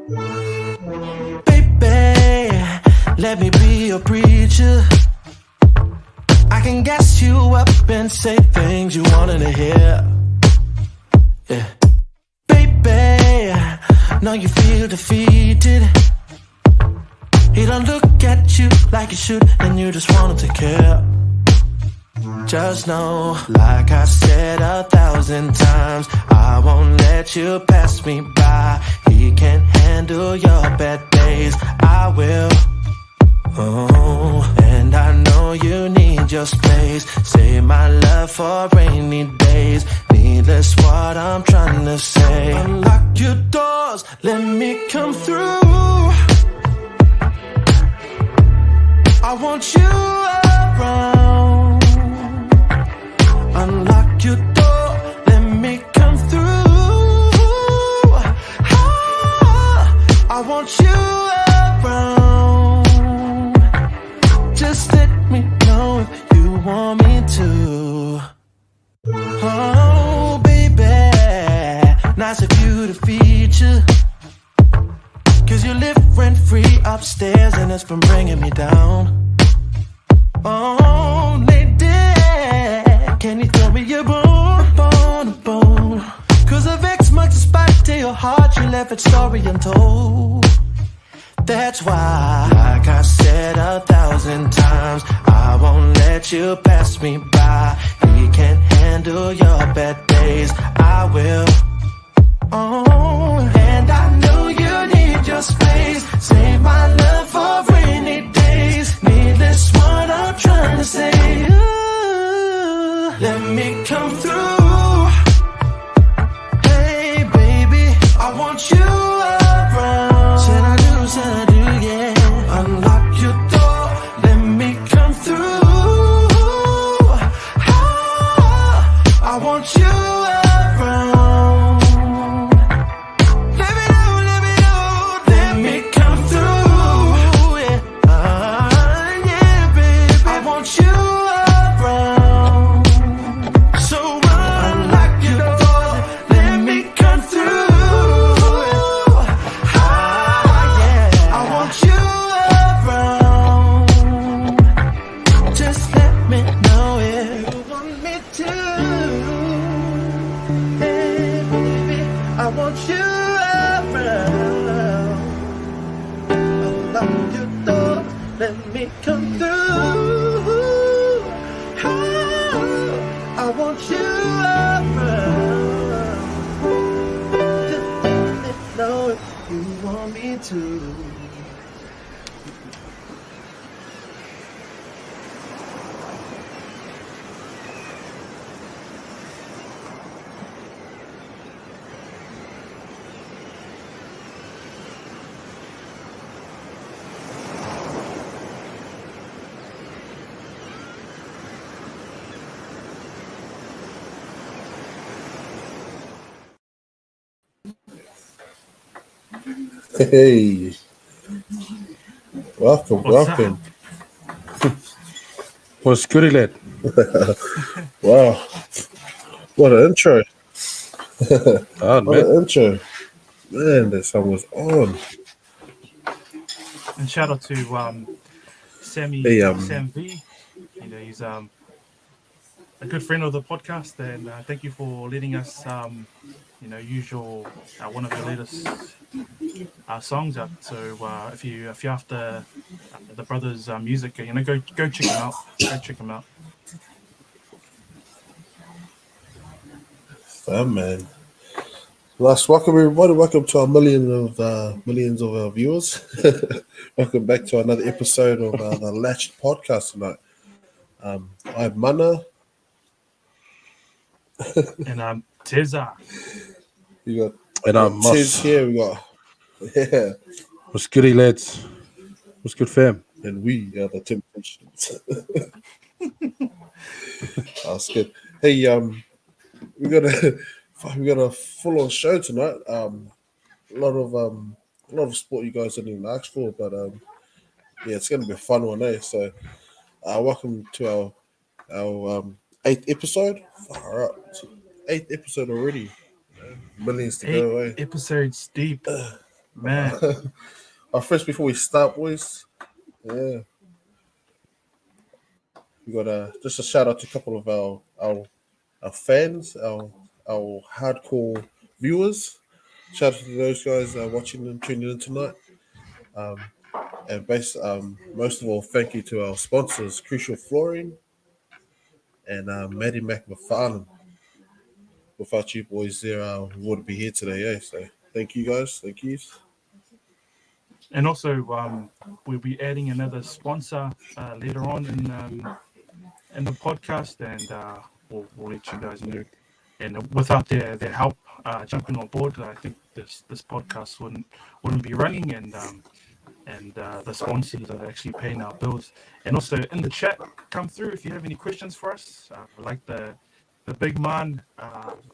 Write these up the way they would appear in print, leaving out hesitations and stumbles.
Baby, let me be your preacher. I can gas you up and say things you wanted to hear. Yeah. Baby, know you feel defeated. He don't look at you like you should, and you just want him to care. Just know, like I said 1,000 times, I won't let you pass me by. He can't handle your bad days, I will. Oh, and I know you need your space. Save my love for rainy days. Needless what I'm trying to say. Unlock your doors, let me come through. I want you around. Unlock your door, let me come through. I want you around. Just let me know if you want me to. Oh, baby, nice of you to feature. Cause you live rent-free upstairs and it's been bringing me down. Oh, lady, can you throw me a bone? Cause a vex much despite to your heart, you left its story untold. That's why, like I said 1,000 times, I won't let you pass me by. He can't handle your bad days, I will. Oh, and I know you need your space. Save my love for rainy days. Needless what I'm trying to say. Ooh, let me come through. Hey baby, I want you around. Said I do, yeah. Unlock your door, let me come through. I want you around. Come through. I want you around. Just let me know if you want me to. Hey, welcome. What's goody, lad? Wow, what an intro! Oh, What an intro, man! That song was on. And shout out to Sammy, Hey, Sam V. You know, he's a good friend of the podcast, and thank you for letting us, use your one of your latest songs out. So if you're after the brothers' music, go check him out. Go check him out. Fun, man. Welcome everybody. Welcome to our millions of our viewers. Welcome back to another episode of the Latched Podcast tonight. I'm Mana. And Teza. We got and I'm Tiz here. We got What's goody, lads? What's good, fam? and we are the Temptations. That's good. Hey, we got a full on show tonight. A lot of sport you guys didn't even ask for, but yeah, it's gonna be a fun one, eh? So, welcome to our 8th episode. All right, 8th episode already. Millions to go, eh? Episodes deep. Man, First, before we start, boys, yeah, we got just a shout out to a couple of our fans, our hardcore viewers. Shout out to those guys watching and tuning in tonight. And most of all, thank you to our sponsors, Crucial Flooring and Maddie McFarlane. Without you boys there, we wouldn't be here today, eh? So thank you guys. Thank you. and also we'll be adding another sponsor later on in the podcast, and we'll let you guys know. And without their help jumping on board, I think this podcast wouldn't be running, and the sponsors are actually paying our bills. And also in the chat, come through if you have any questions for us. Like the big man,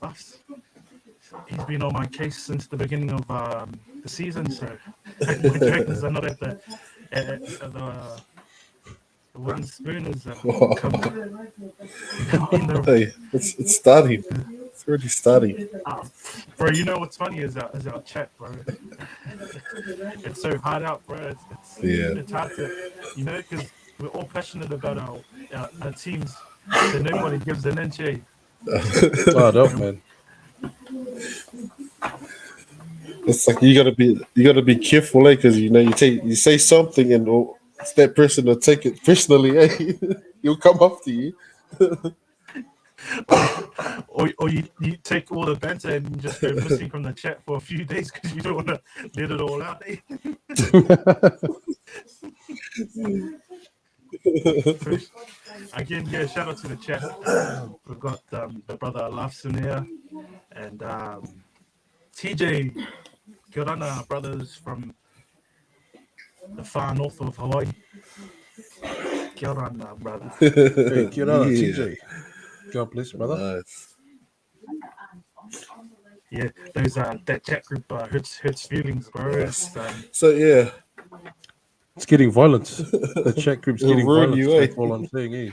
us. He's been on my case since the beginning of the season, so my directors are not at the wooden spooners. Hey, it's starting. It's already starting. Bro, you know what's funny is our chat, bro. It's so hard out, bro. It's hard to, because we're all passionate about our teams, so nobody gives an inch, eh? Fired up, man. It's like you gotta be careful, because you say something and that person will take it personally, eh? He'll come after you. or you take all the banter and you just go missing from the chat for a few days because you don't want to let it all out, eh? Again, yeah, shout out to the chat. We've got the brother Lafson here and TJ. Good on our brothers from the far north of Hawaii. Kia ora, brother. Hey, kia ora, TJ. God bless, brother. Nice. Yeah, those that chat group hurts feelings, bro. So yeah, it's getting violent. The chat group's getting violent. That's all I'm saying. Eh?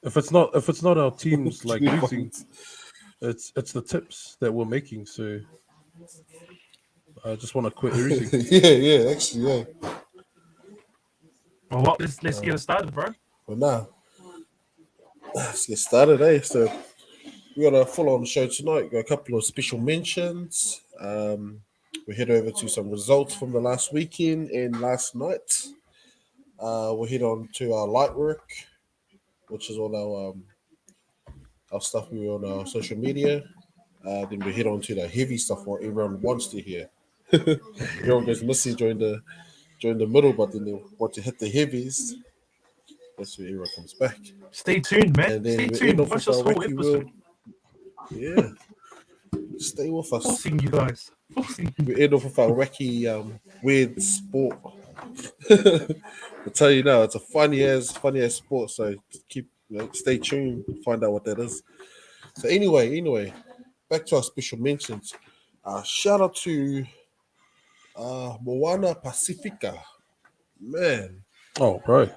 If it's not our teams like losing, it's the tips that we're making. So I just want to quit everything. yeah, actually, yeah. Well, let's get it started, bro. Well, now let's get started, eh? So we got a full-on show tonight. We got a couple of special mentions. We head over to some results from the last weekend and last night. We'll head on to our light work, which is all our stuff we on our social media. Then we head on to the heavy stuff what everyone wants to hear. Everyone goes missing during the middle, but then they want to hit the heavies. That's where everyone comes back. Stay tuned, man. And then Stay tuned. Watch this whole episode. Yeah. Stay with us. Forcing you guys. We end off with our wacky, weird sport. I'll tell you now, it's a funny ass sport. So keep, stay tuned, find out what that is. So anyway, back to our special mentions. Shout out to Moana Pacifica, man. Oh, bro.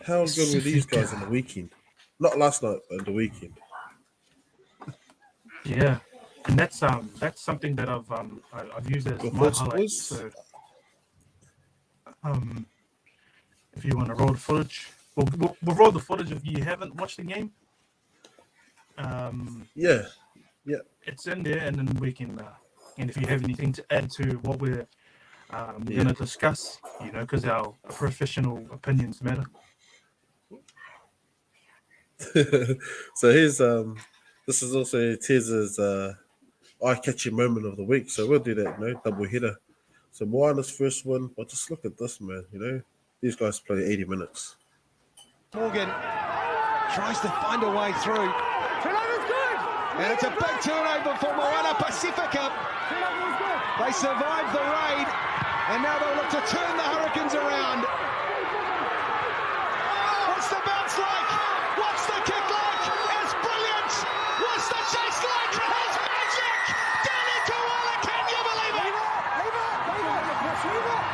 How good were these guys on the weekend? Not last night, but the weekend. Yeah, and that's something that I've used as my highlight. So, if you want to roll the footage, we'll roll the footage if you haven't watched the game. Yeah, it's in there, and then we can. And if you have anything to add to what we're going to discuss, because our professional opinions matter. So here's this is also Tez's eye-catching moment of the week. So we'll do that, double header. So Moana's first one, but just look at this, man. These guys play 80 minutes. Morgan tries to find a way through. Turnover's good. And it's a big turnover for Moana Pacifica. Turnover's good. They survived the raid, and now they'll look to turn the Hurricanes around. What's the bounce like? What's the kick like? It's brilliant. What's the chase like? It's magic. Danny Koala, can you believe it? Leave it.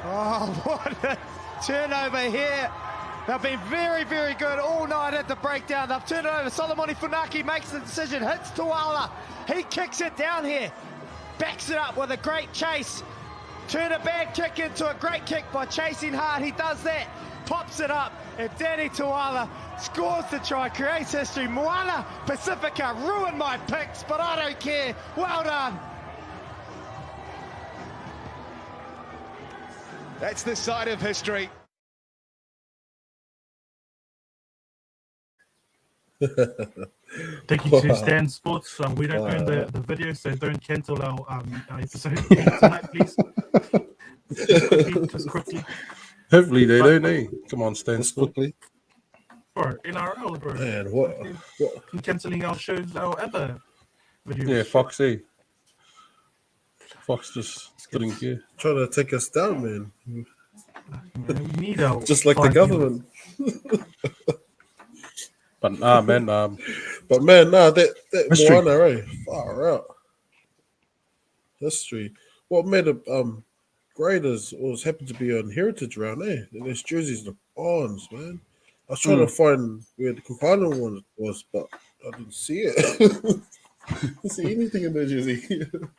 Oh, what a turnover here They've been very, very good all night at the breakdown. They've turned it over. Solomoni Funaki makes the decision, hits Tuala. He kicks it down here, backs it up with a great chase. Turn a bad kick into a great kick by chasing hard. He does that, pops it up, and Danny Tuala scores the try, creates history. Moana Pacifica ruined my picks, but I don't care. Well done. That's this side of history. Thank you to Stan Sports. We don't own the video, so don't cancel our episode tonight, please. Just quickly. Hopefully they don't, eh? Come on, Stan Sports. quickly. Bro, NRL, bro. Man, what? Cancelling our shows, our other videos. Yeah, Fox, eh? Fox just didn't care. Trying to take us down, man. We need our Just like the 5 government. But nah, man, But man, that History. Moana, eh? Far out. History. What made it great is always happened to be on Heritage Round, eh? And those jerseys look bonds, man. I was trying to find where the Kupana one was, but I didn't see it. Didn't see anything in the jersey.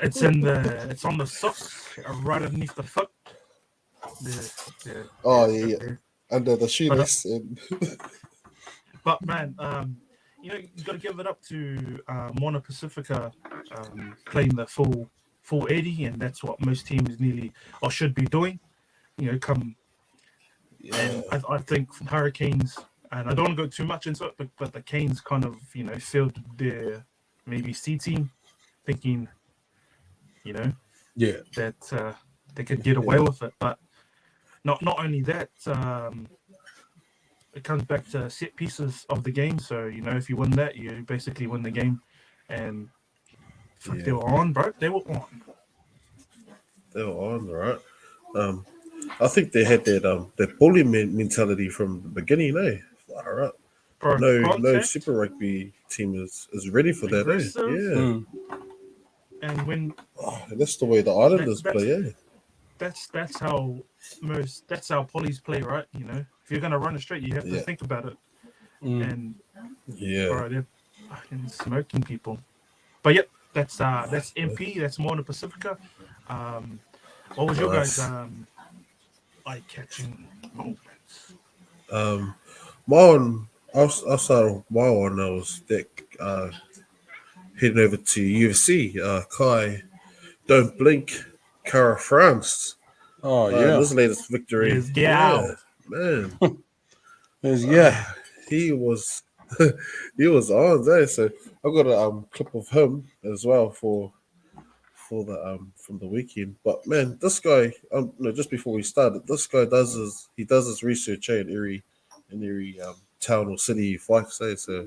It's on the socks, right underneath the foot. Oh yeah. Under the shoelace. But man, you got to give it up to Moana Pacifica playing the full 80, and that's what most teams nearly or should be doing. Come. And I think Hurricanes, and I don't want to go too much into it, but the Canes kind of filled their maybe C team, thinking that they could get away with it, but not only that. It comes back to set pieces of the game. So, if you win that, you basically win the game. And they were on, bro. They were on. They were on, right? I think they had that bully mentality from the beginning, eh? Far up. Bro, No Super Rugby team is ready for that, eh? Yeah. And when That's the way the Islanders play, eh? That's how polys play, right? If you're gonna run it straight, you have to think about it. And bro, they're fucking smoking people. But yep, that's MP. That's Moana Pacifica. What was your guys' eye-catching moments? Outside of my one, I was heading over to UFC. Kai, Don't Blink, Cara France. Oh yeah, his latest victory. Man. He was on there. So I've got a clip of him as well for the from the weekend. But man, this guy, just before we started, this guy does his research in every town or city he fights. Eh? So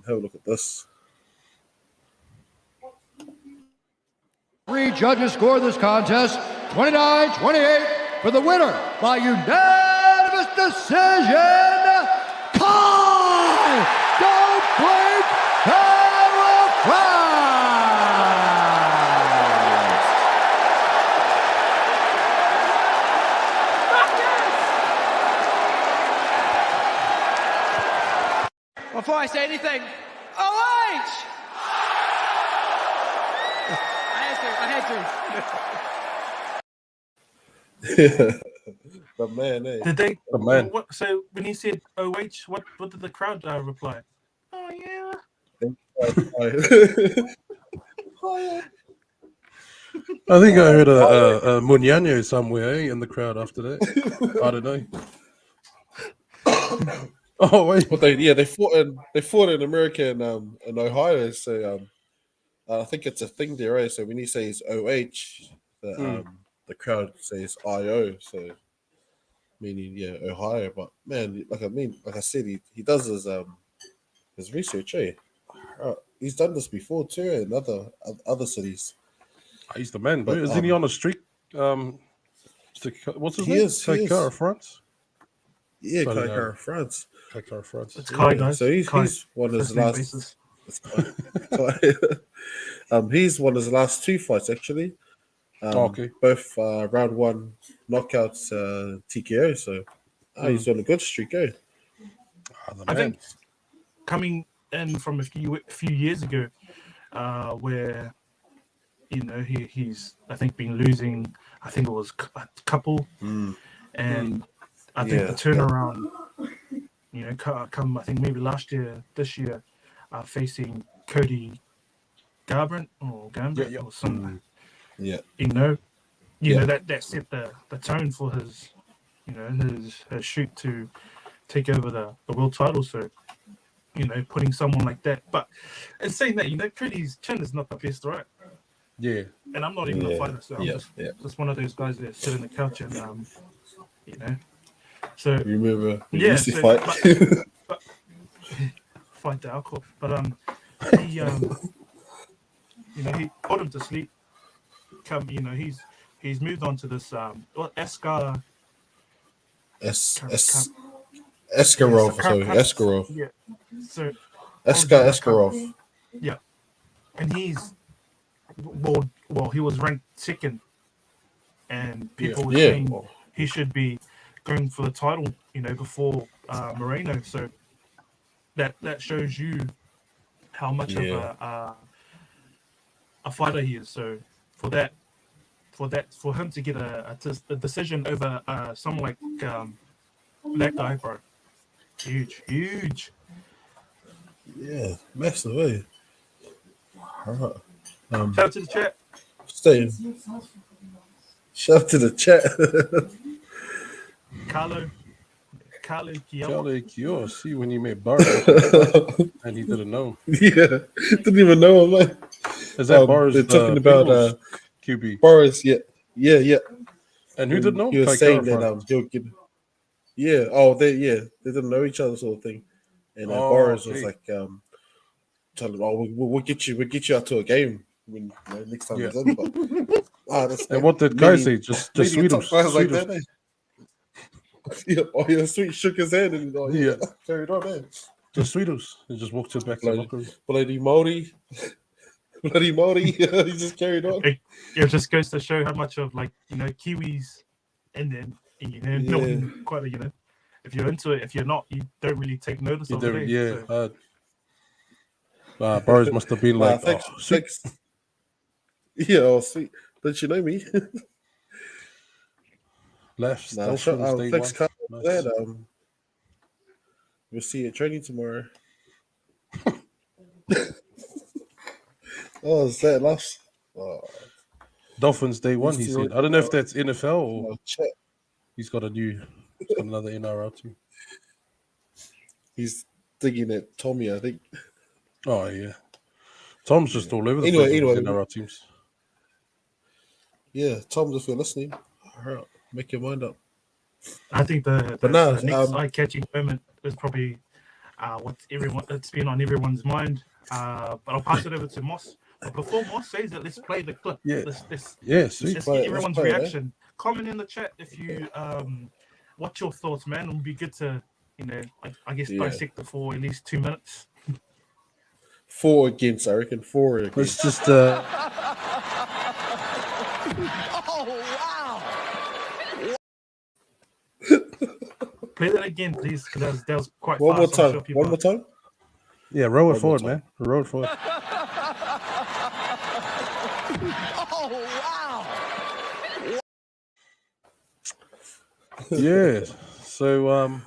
have a look at this. 3 judges score this contest 29-28 for the winner by unanimous decision. Kai! Don't blink! Cara France! Before I say anything, OH! I had to. But man, eh? Did they? The man. What, so when he said OH, what did the crowd reply? Oh yeah. I think I heard a Munyano somewhere in the crowd after that. I don't know. Oh wait, But they fought in America and Ohio. So I think it's a thing there, right? So when he says OH, the crowd says IO. So meaning Ohio. But man, like I said, he does his research. Eh? He's done this before too in other cities. he's the man. But, Isn't he on a streak? What's his name? He is. Cara France. Yeah, Sorry, Cara France. Cara France. It's Kai, guys. So he's won his last. He's won his last 2 fights actually. Okay. Both round 1 knockouts, TKO. So He's on a good streak, eh? I think coming in from a few years ago, where he's I think been losing. I think it was a couple, and I think the turnaround. Come I think maybe this year, facing Cody Garbrandt or or something. Yeah. That set the tone for his his shoot to take over the world title. So, putting someone like that. But in saying that, Cody's chin is not the best, right? Yeah. And I'm not even a fighter, so I'm just one of those guys that sit on the couch and So remember fight. But fight the alcohol. But he he put him to sleep. He's moved on to this Askarov. Askarov. Yeah. So Askarov. Yeah. And he's he was ranked second, and people were saying he should be going for the title, before Moreno. So that shows you how much of a fighter he is. So for him to get a decision over someone like that guy, bro, huge. Yeah, massive, eh? Shout out to the chat. Stay. Shout out to the chat. Carlo Kyo. See when you met Burrow and he didn't know. Yeah, didn't even know him, man. Is that Burrow's? They're talking about QB. Burrow's, yeah. And who didn't know? He was saying that he'll get. Yeah. Oh, they didn't know each other, sort of thing. And Burrows was like, telling him, we'll get you out to a game when next time he's in. But and what did Guy say? Just Sweetums. Like that, eh? Yeah, Sweet shook his head and carried on, man. Just Sweetums. He just walked to the back to the locker room. Bloody Modi. He just carried on. It just goes to show how much of Kiwis, and then not quite if you're into it. If you're not, you don't really take notice of it. Yeah. So. Burrows must have been like, thanks. Yeah, sweet. Don't you know me? Left. Thanks, Carl. Nice. We'll see you at training tomorrow. Oh, is that last? Dolphins day one, he said. I don't know if that's NFL or he's got another NRL team. He's thinking at Tommy, I think. Oh yeah, Tom's just all over the place with NRL teams. Yeah, Tom, if you're listening, make your mind up. I think the next eye-catching moment is probably it's been on everyone's mind. But I'll pass it over to Moss. But before Moss says it, let's play the clip. Yeah. Let's sweet. get everyone's reaction. Comment in the chat if you what's your thoughts, man. It would be good to I guess dissect it for at least 2 minutes. 4 against, I reckon. 4 against. Let's just play that again, please, because that was quite One fast. One more time. Yeah, roll it forward, man. Roll it forward. Yeah. So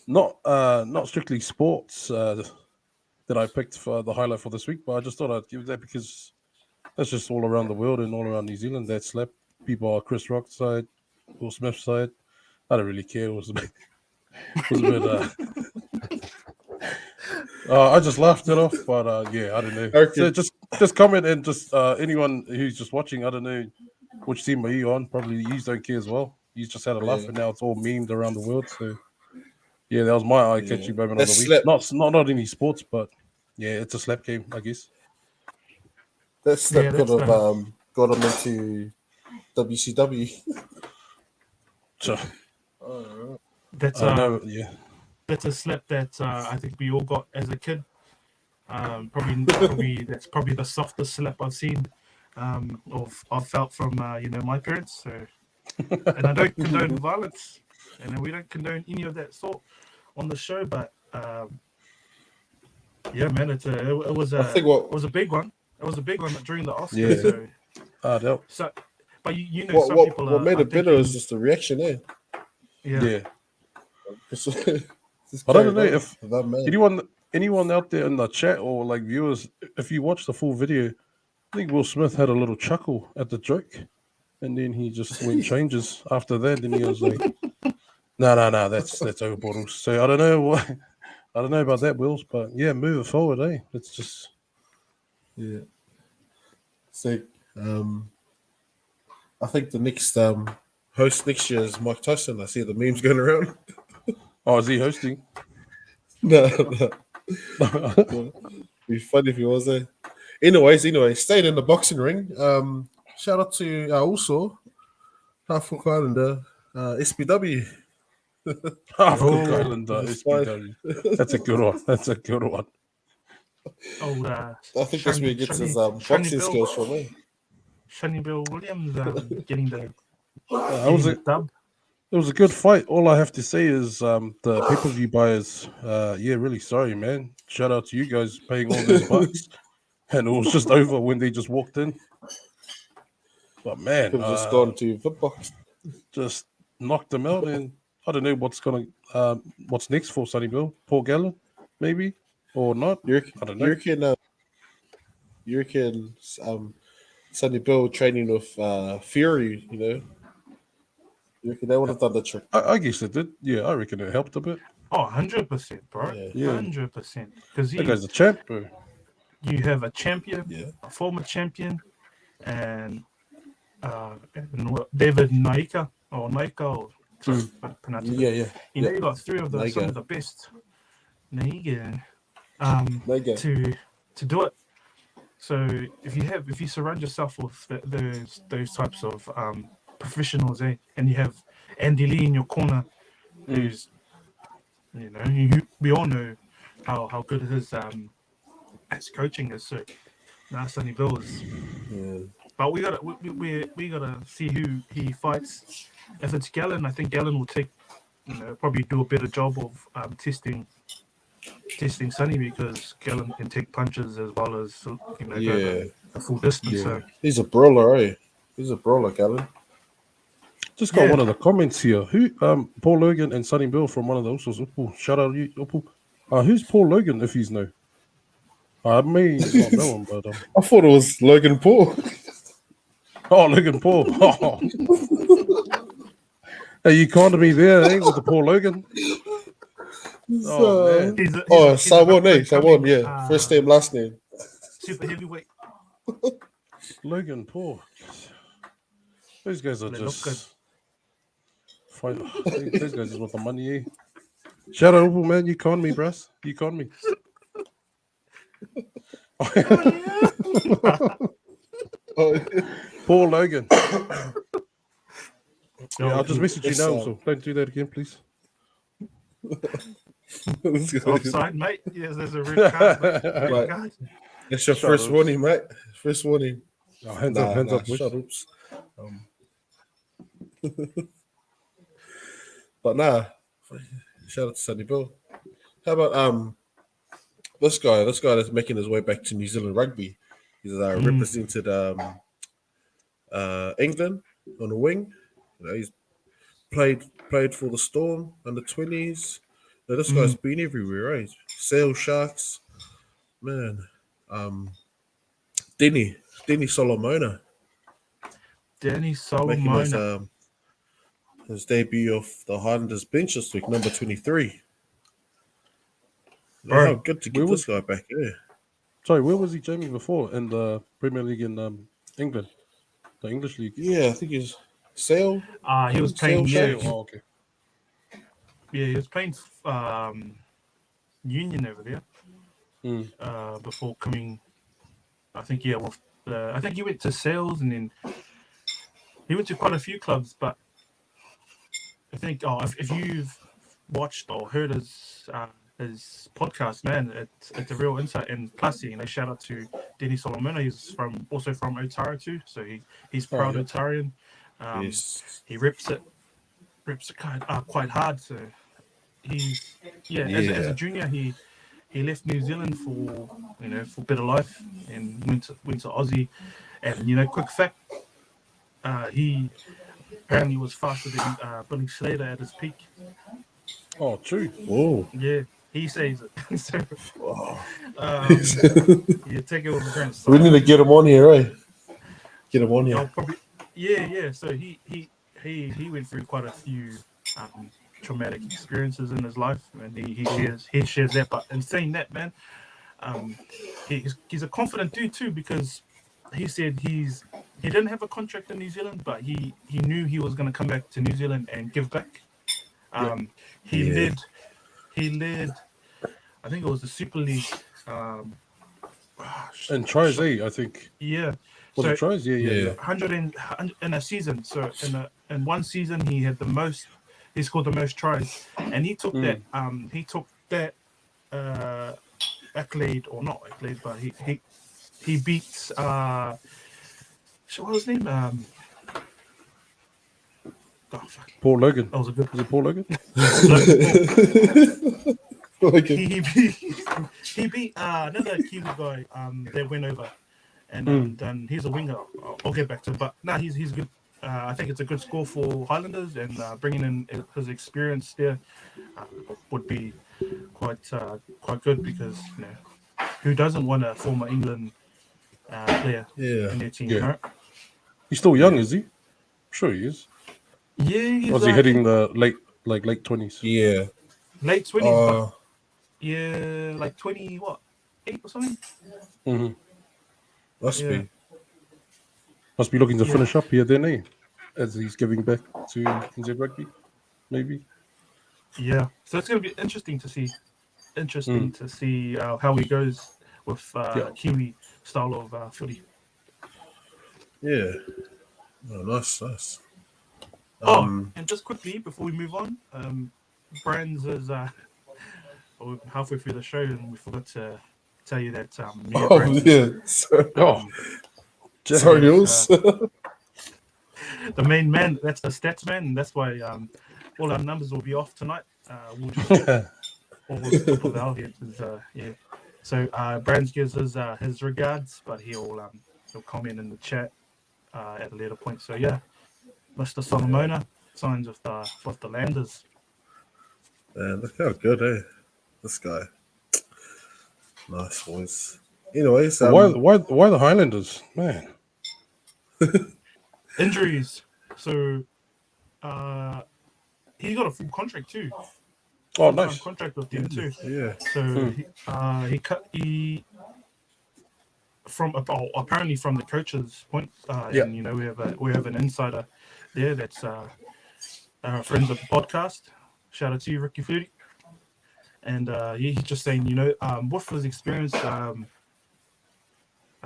not strictly sports that I picked for the highlight for this week, but I just thought I'd give that because that's just all around the world and all around New Zealand. That slap people are Chris Rock's side, Will Smith's side. I don't really care. It was a bit I just laughed it off, but I don't know. Okay. So just comment and just anyone who's just watching, I don't know which team are you on. Probably you don't care as well. You just had a laugh, and now it's all memed around the world. So yeah, that was my eye-catching moment of the week. Not any sports, but yeah, it's a slap game, I guess. That slap got him into WCW. So, that's that's a slap that I think we all got as a kid. Probably that's probably the softest slap I've seen or I've felt from my parents. So, and I don't condone violence, and we don't condone any of that sort on the show. But yeah, man, it was a big one. It was a big one during the Oscars. Yeah. So, but you know, some people what made it better is just the reaction there. Yeah. I don't know if that man. anyone out there in the chat or like viewers, if you watch the full video, I think Will Smith had a little chuckle at the joke, and then he just went changes after that. Then he was like, "No, that's overboard." So I don't know about that, Wills, but yeah, moving forward, it's just So, I think the next host next year is Mike Tyson. I see the memes going around. Oh, is he hosting? No. Be funny if he was there. Anyways, staying in the boxing ring. Shout out to also Half Cook Islander, SPW. Half Cook Islander, SPW. That's a good one. I think that's where he gets his boxing skills from. Shani Bill Williams getting the dub. It was a good fight. All I have to say is the pay-per-view buyers, really sorry, man. Shout out to you guys paying all those bucks. And it was just over when they just walked in. But man, just gone to Footbox. Just knocked them out, and I don't know what's next for Sonny Bill. Paul Gallen, maybe? Or not? I don't know. You reckon Sonny Bill training with Fury, You reckon they would have done the trick? I guess it did. Yeah, I reckon it helped a bit. Oh, 100%, bro. Yeah. 100%. Because that guy's a champ, bro. You have a champion, a former champion, and David Naika. You got three of them, some of the best Naiga to do it. So if you surround yourself with those types of professionals, and you have Andy Lee in your corner, who's we all know how good his coaching is. So now Sonny Bill is. But we gotta see who he fights. If it's Gallen, I think Gallen will probably do a better job of testing Sonny, because Gallen can take punches as well as go the full distance. Yeah. So he's a brawler, He's a brawler, Gallen. Just got one of the comments here. Who Paul Logan and Sonny Bill from one of the Usos. Shout out to you, Upu. Who's Paul Logan if he's new? I may not know him, but I thought it was Logan Paul. Oh, Logan Paul. Oh. Hey, you conned me there, with the Paul Logan. Oh, man. Simon, yeah. First name, last name. Super heavyweight. Logan Paul. Those guys are just fight. Those guys just want the money, eh? Shout out, man. You conned me, bruh. You conned me. Paul Logan. I'll just message you now, so don't do that again, please. Offside, mate. Yes, there's a red card. That's your first warning, mate. First warning. Oh, hands up. Shut ups. But shout out to Sonny Bill. How about this guy that's making his way back to New Zealand rugby? He's represented England on the wing. He's played for the Storm under 20s. This guy's been everywhere, right? Sale Sharks, man. Denny Solomona. Danny Solomona. His debut of the Highlanders bench this week, number 23. How good to get this guy back there. Sorry, where was he, Jamie, before? In the Premier League in England? The English League? Yeah, I think he's Sale. He was playing Sale. Oh, okay. Yeah, he was playing Union over there. Before coming, I think I think he went to Sales, and then he went to quite a few clubs. But I think if you've watched or heard his podcast, man, it's a real insight. And plus, shout out to Denny Solomona. He's also from Otara too, so he's proud Otarian. He reps it reps are quite hard. So he's as a junior he left New Zealand for for better life and went to Aussie. And quick fact, he apparently was faster than Billy Slater at his peak. Oh, true. Oh, Yeah, he says it. So, take it with a grain of we salt. need to get him on here, eh? Get him on here. Probably, yeah. So he went through quite a few traumatic experiences in his life, and he shares that. But in saying that, man, he's a confident dude too, because he said he didn't have a contract in New Zealand, but he knew he was going to come back to New Zealand and give back. He led, I think it was the Super League. And tries, I think. Yeah. Was it tries? Yeah. 100 in a season. So in one season he had he scored the most tries, and he took that accolade, or not accolade, but he beats what was his name? Paul Logan. That was a good. Was it Paul Logan? He beat another Kiwi guy that went over, and he's a winger. I'll get back to it, but he's good. I think it's a good score for Highlanders, and bringing in his experience there would be quite good, because who doesn't want a former England player in their team? Yeah. Right? He's still young, is he? I'm sure he is. Yeah, he's Was he hitting the late 20s? Yeah. late 20s? But yeah, like 20 what, 8 or something. Mm-hmm. Must be looking to finish up here, then, eh? As he's giving back to NZ Rugby, maybe. Yeah, so it's going to be interesting to see. To see how he goes with Kiwi style of footy. Yeah. Oh, nice. And just quickly before we move on, Brands is we're halfway through the show, and we forgot to tell you that. Sorry, Jules. The main man, that's the stats man, and that's why all our numbers will be off tonight. We'll just we'll put out here. So Brands gives us his regards, but he'll comment in the chat at a later point. So yeah, Mr. Solomona signs with the Landers. Man, look how good, eh? This guy. Nice voice. Anyways, why the Highlanders, man? Injuries. So he got a full contract too. Oh, nice. Contract with them too. Yeah. So he from apparently from the coach's point. And we have an insider there that's friends of the podcast. Shout out to you, Ricky Flutie. And he's just saying, with his experience, I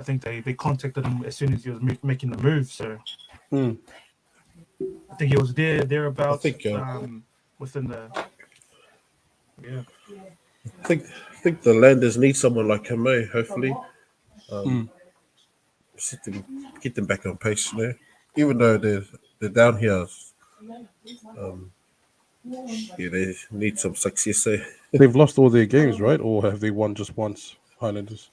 think they contacted him as soon as he was making the move. So I think he was thereabouts. I think within the I think the Landers need someone like him, eh? Hopefully, get them back on pace, even though they're down here. They need some success, eh? They've lost all their games, right? Or have they won just once, Highlanders?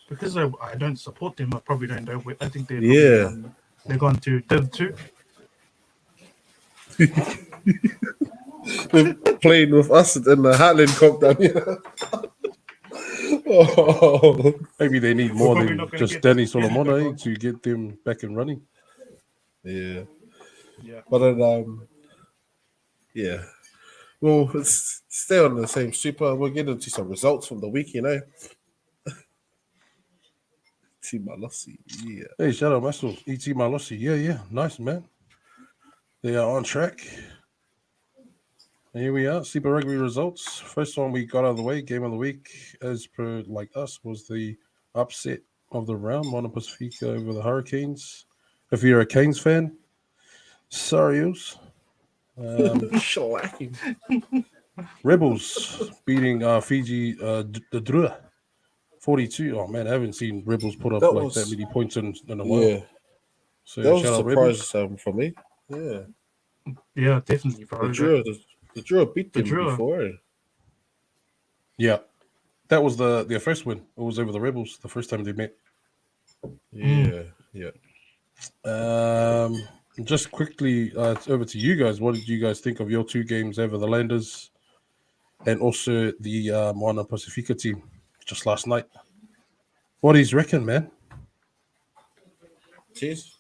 Because I don't support them, I probably don't know. I think they're going to Div 2. They're playing with us in the Heartland Cup down here. Maybe they need more than just Danny Solomona to get them back and running. Yeah. But then, well, let's stay on the same super. We'll get into some results from the week, Team Malossi, yeah. Hey, shout out Muscle, E.T. Malossi. Yeah, nice, man. They are on track. And here we are, Super Rugby results. First one we got out of the way, game of the week, as per like us, was the upset of the round, Moana Pacifica over the Hurricanes. If you're a Canes fan, sorryos. Shellacking. Rebels beating Fiji, the Drua, 42. Oh man, I haven't seen Rebels put up that many points in a while. So That was shout a out Rebels. surprise for me. Yeah. Yeah, definitely, bro. The Drua beat The them Drua. before. Yeah, that was their first win. It was over the Rebels the first time they met. Yeah. Just quickly, it's over to you guys. What did you guys think of your two games over the Landers and also the Moana Pacifica team just last night? What do you reckon, man? Cheers.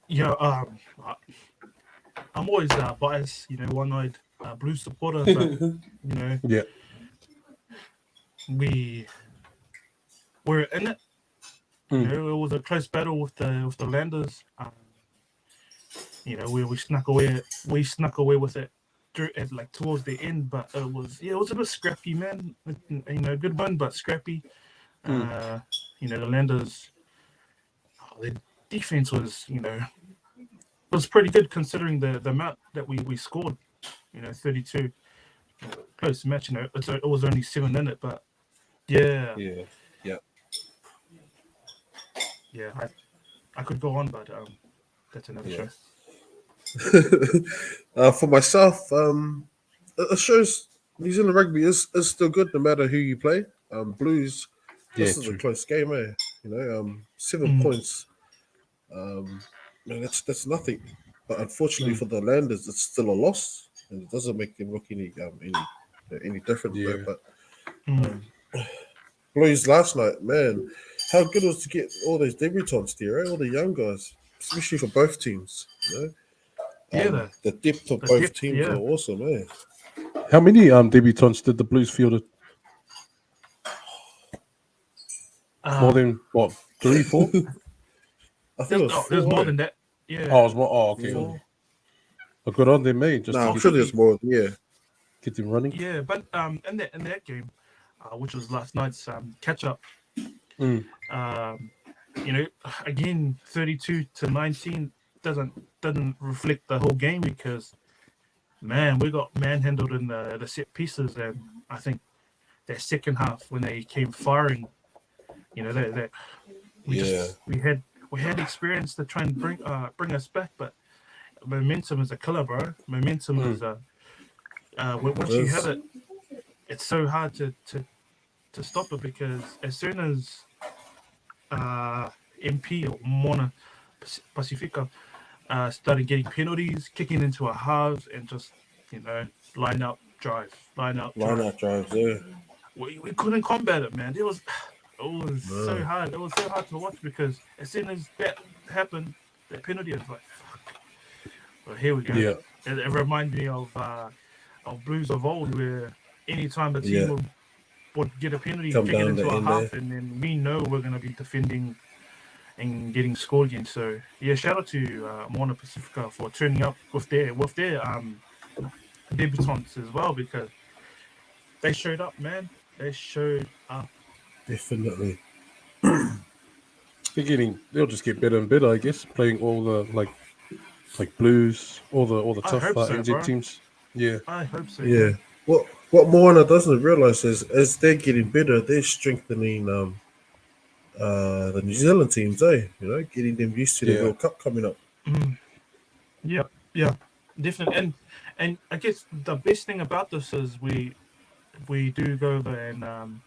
Yeah, I'm always biased, one-eyed Blues supporter, but Yeah. we're in it. It was a close battle with the Landers. We snuck away with it towards the end, but it was a bit scrappy, man. Good win, but scrappy. The Landers, their defense was pretty good considering the amount that we scored. 32. Close match. It was only 7 in it, but yeah. I could go on, but that's another show. For myself, it shows New Zealand rugby is still good no matter who you play. Blues, this is true. a close game, 7 points. That's nothing. But unfortunately for the Landers, it's still a loss, and it doesn't make them look any different. Yeah. But Blues last night, man, how good it was to get all those debutants there, all the young guys, especially for both teams. The depth of both teams are awesome, eh? How many debutants did the Blues field? More than what? 3, 4? I think it was 4. There's more than that. Yeah. Oh, it was more. Oh, okay. Four. But good on them, mate. Just I'm sure there's more. Yeah. Get them running. Yeah, but in that game, which was last night's catch up, again 32-19 doesn't reflect the whole game because, man, we got manhandled in the set pieces, and I think that second half when they came firing, we had experience to try and bring us back, but momentum is a killer, bro. Momentum is once you have it, it's so hard to stop it because as soon as MP or Moana Pacifica started getting penalties, kicking into a halves, and just line out drives. Yeah. We couldn't combat it, man. It was so hard. It was so hard to watch because as soon as that happened, that penalty was like, fuck. Well, here we go. Yeah. It reminded me of Blues of old, where anytime the team would get a penalty, kick it into a half, and then we know we're going to be defending and getting scored against. So yeah, shout out to Moana Pacifica for turning up with their debutants as well, because they showed up, man. They showed up. Definitely. They'll just get better and better, I guess, playing all the like Blues, all the tough NZ bro. teams. Yeah. I hope so. Yeah. What Moana doesn't realize is as they're getting better, they're strengthening the New Zealand teams, getting them used to the World Cup coming up. Yeah, definitely. And I guess the best thing about this is we do go over and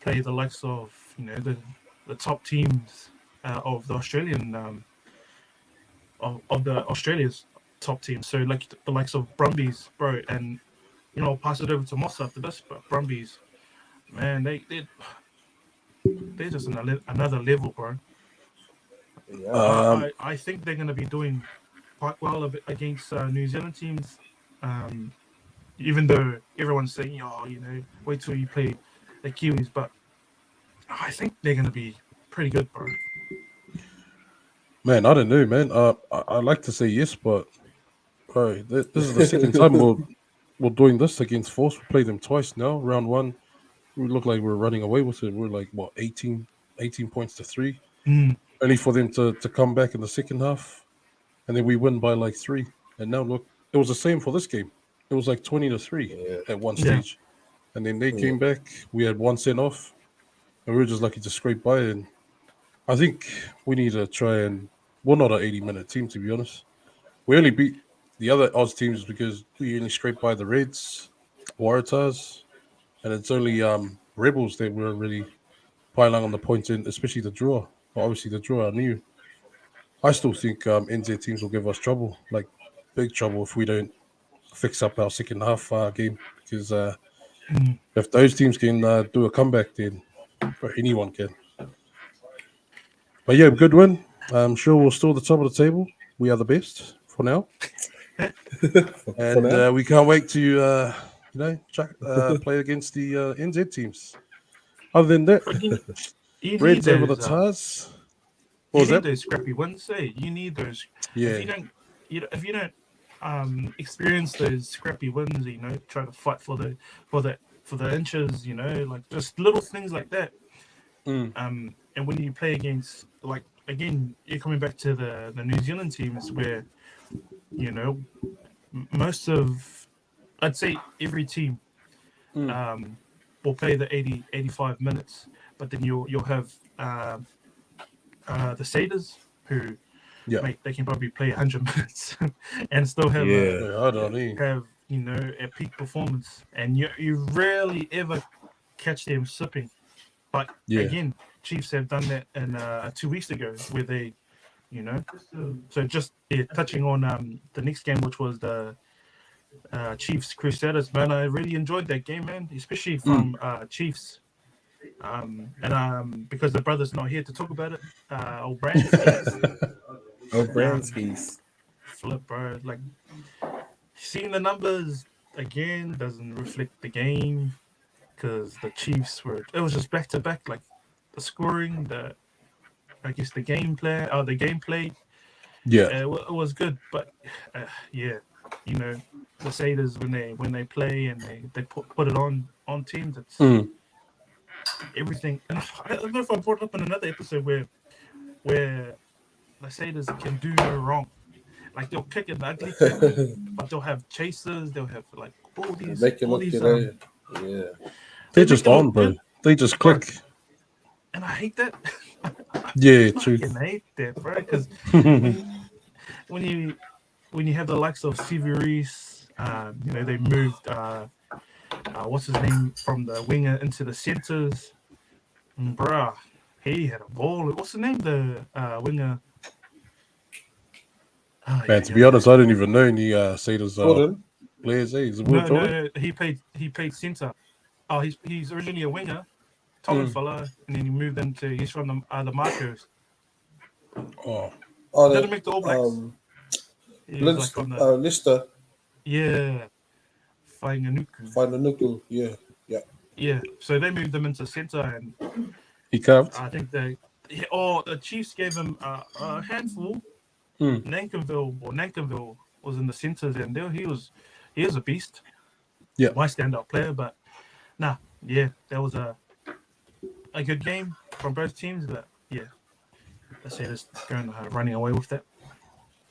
play the likes of the top teams of the Australian of the Australia's top teams. So like the likes of Brumbies, bro, and I'll pass it over to Moss after this, but Brumbies, man, they're just another level, bro. I think they're going to be doing quite well against New Zealand teams, even though everyone's saying, wait till you play the Kiwis, but I think they're going to be pretty good, bro. Man, I don't know, man. I like to say yes, but bro, this is the second time we're doing this against Force. We played them twice now. Round 1, we look like we're running away with it. We're like, 18 points to 3. Only for them to come back in the second half. And then we win by like 3. And now look, it was the same for this game. It was like 20-3 at one stage. And then they came back. We had 1 sent off. And we were just lucky to scrape by. And I think we need to try and We're not an 80-minute team, to be honest. We only beat the other Oz teams because we only scraped by the Reds, Waratahs, and it's only Rebels that were really piling on the points in, especially the draw. Well, obviously, the draw are new. I still think NZ teams will give us trouble, like big trouble, if we don't fix up our second half game. Because if those teams can do a comeback, then anyone can. But yeah, good win. I'm sure we're still at the top of the table. We are the best for now. And we can't wait to, play against the NZ teams. Other than that, You Reds need over the those, Tars. you What was need that? those scrappy wins. Hey, you need those. Yeah. If you don't experience those scrappy wins, try to fight for the inches, like just little things like that. And when you play against, like, again, you're coming back to the New Zealand teams where, most of, I'd say every team will play the 80, 85 minutes, but then you'll have the Satyrs who they can probably play 100 minutes and still have a peak performance, and you rarely ever catch them sipping. But again, Chiefs have done that in 2 weeks ago where they, so just touching on the next game, which was the Chiefs Crusaders, man, I really enjoyed that game, man, especially from Chiefs. And because the brother's not here to talk about it, old Bransky's. Flip, bro. Like, seeing the numbers again doesn't reflect the game because the Chiefs it was just back to back, like the scoring, the gameplay. Yeah, it was good, but the Satyrs when they play and they put it on teams, it's everything. And I don't know if I brought it up in another episode where the Satyrs can do no wrong. Like, they'll kick an ugly kick, but they'll have chasers. They'll have like all these. They're just on, bro. They just click. And I hate that. Yeah, true. I hate that, bro. Because when you have the likes of Severis, they moved what's his name from the winger into the centers. Bruh, he had a ball. What's the name? The winger. Man, to be honest, I don't even know any Satyrs players. He's a no, he played center. Oh, he's originally a winger, tall fella, and then he moved he's from the Marcos. Didn't make the All Blacks. Lister. Yeah. Fainanuku, yeah. So they moved him into center, and he carved. I think the Chiefs gave him a handful. Nankinville was in the centers, and he was a beast. Yeah, my standout player. But that was a good game from both teams. But let's say just going running away with that.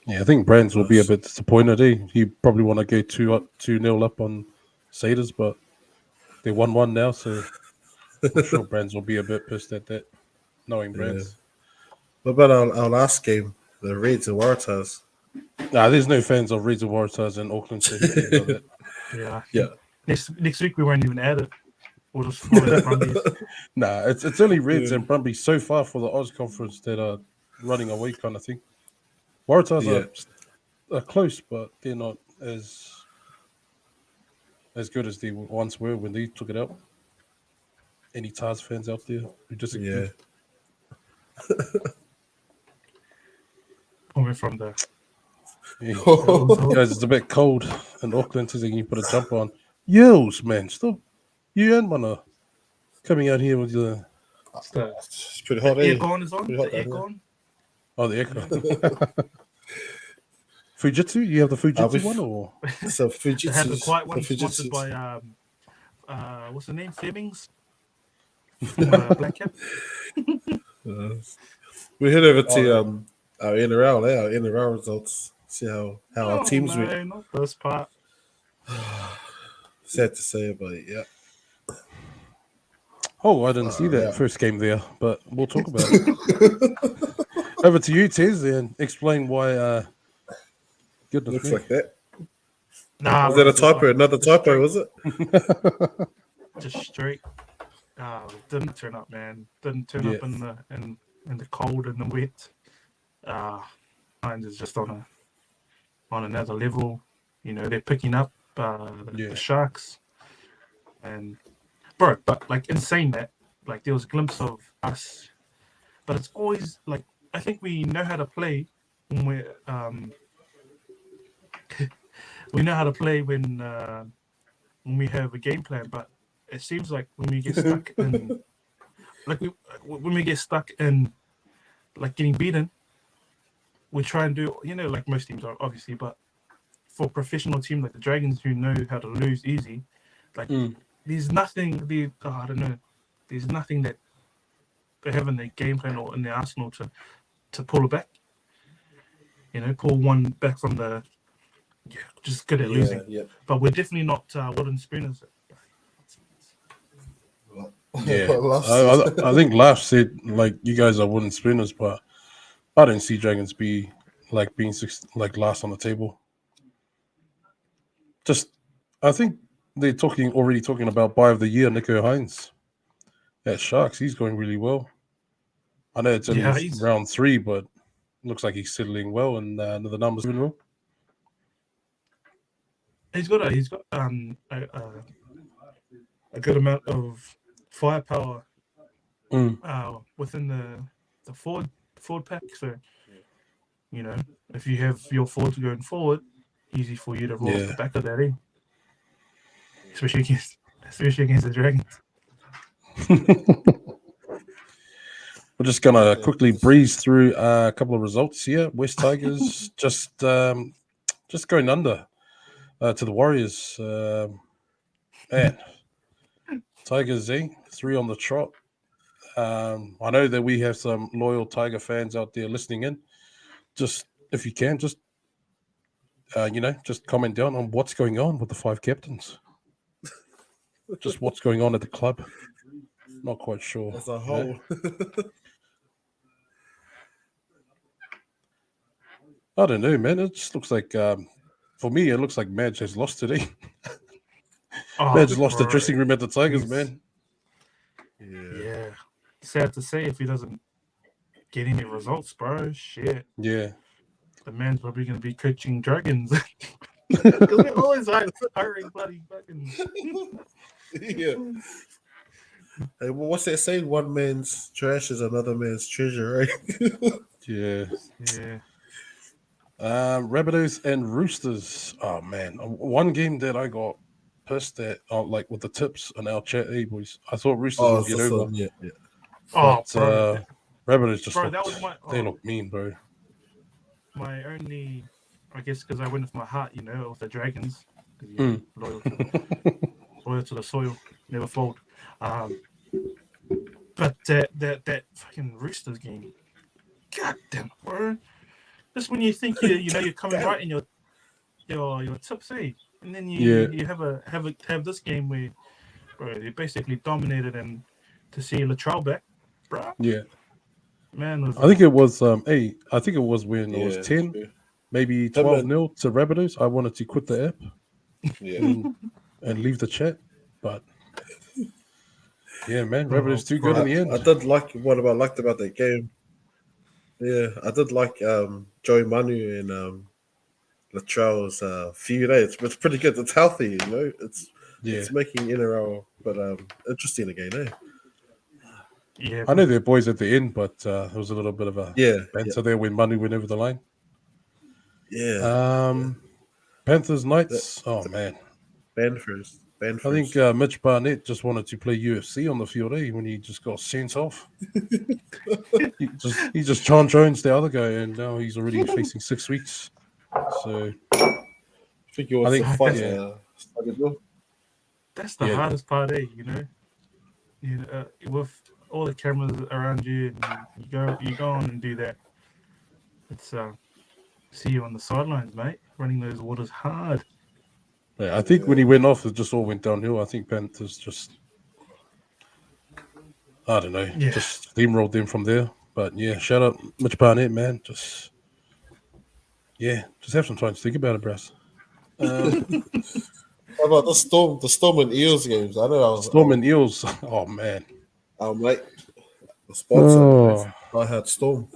Yeah, I think Brands will be a bit disappointed. He probably want to go 2-0 up on Satyrs, but they 1-1 now, so I'm sure Brands will be a bit pissed at that, knowing Brands. What about our last game, the Reds and Waratahs? Nah, there's no fans of Reds and Waratahs in Auckland, so you know that. Yeah. Next week we won't even add it. We'll just follow the Brumbies. Nah, it's only Reds and Brumbies so far for the Oz Conference that are running away, kind of thing. Waratahs are close, but they're not as good as they once were when they took it out. Any Tars fans out there who disagree? Coming from there. Guys, it's a bit cold in Auckland, so you put a jumper on. Yos, man, stop. You and Mana coming out here with your... It's pretty hot, The aircon is on. The aircon. Oh, the aircon. Fujitsu? You have the Fujitsu one, or? So Fujitsu. They have the quiet one sponsored by what's the name? Flemings. Black Cap. We head over to our NRL results. See how our teams went. Not this part. Sad to say, but yeah. Oh, I didn't see that first game there, but we'll talk about it. Over to you, Tez, and explain why. Goodness Looks me. like that. Nah, Was that a just like- typo? Another just typo, straight- was it? Just straight. Didn't turn up, man. Didn't turn up in the cold and the wet. Mine is just on another level. You know, they're picking up the Sharks, and bro, but like in saying that, like there was a glimpse of us, but it's always like I think we know how to play when we're we know how to play when we have a game plan, but it seems like when we get stuck in when we get stuck in like getting beaten, we try and do, you know, like most teams are obviously, but for a professional team like the Dragons who know how to lose easy, like there's nothing I don't know, there's nothing that they have in their game plan or in their arsenal to pull it back. You know, pull one back from the just good at losing. Yeah. But we're definitely not wooden spooners. Yeah, I think Lash said like you guys are wooden spinners, but I didn't see Dragons be like being like last on the table. Just, I think they're already talking about buy of the year, Nico Hines at Sharks. He's going really well. I know it's only round 3, but looks like he's settling well, and the numbers doing well. He's got a good amount of firepower within the forward pack. So, you know, if you have your forwards going forward, easy for you to roll off the back of that, eh? Especially against the Dragons. We're just gonna quickly breeze through a couple of results here. West Tigers just going under to the Warriors. Man, Tigers, 3 on the trot. I know that we have some loyal Tiger fans out there listening in. Just if you can, just just comment down on what's going on with the 5 captains. Just what's going on at the club. Not quite sure. As a whole. I don't know, man. It just looks like, for me, it looks like Madge has lost today. Madge lost the dressing room at the Tigers, man. Yeah. Sad to say if he doesn't get any results, bro. Shit. Yeah. The man's probably going to be coaching Dragons. Because we're always hiring bloody fucking... Yeah. Hey, well, what's that saying? One man's trash is another man's treasure, right? Yeah. Yeah. Rabbitohs and Roosters. Oh man, one game that I got pissed at, like with the tips on our chat, hey boys. I thought Roosters would get over. Yeah. But, Rabbitohs just they look mean, bro. My only, I guess, because I went with my heart, you know, with the Dragons. Loyal to the soil, never fold. But that fucking Roosters game, god damn, bro. Just when you think you're coming right in your tips, eh? And then you have this game where, bro, they basically dominated, and to see Latrell back, bro. Yeah. Man, I think it was I think it was when it was 10, maybe 12-0 to Rabbitohs. I wanted to quit the app and leave the chat, but yeah, man, Rabbitohs too good in the end. I did like what I liked about that game. Yeah, I did like Joey Manu and Latrell's feud. It's pretty good. It's healthy, you know. It's making NRL, but interesting again, eh? Yeah, I know they're boys at the end, but there was a little bit of a banter there when Manu went over the line. Yeah. Panthers Knights. Man, Banfers. I think Mitch Barnett just wanted to play UFC on the field, when he just got sent off. he just John Jones the other guy, and now he's already facing 6 weeks. So I think fight. That's the hardest part, you know. With all the cameras around you, and you go on and do that. It's see you on the sidelines, mate, running those waters hard. Yeah, I think when he went off, it just all went downhill. I think Panthers just, I don't know, just steamrolled them from there. But yeah, shout out Mitch Barnett, man. Just have some time to think about it, Brass. How about the Storm and Eels games? I know Storm and Eels. Oh man. Mate, the sponsor. Oh. I had Storm.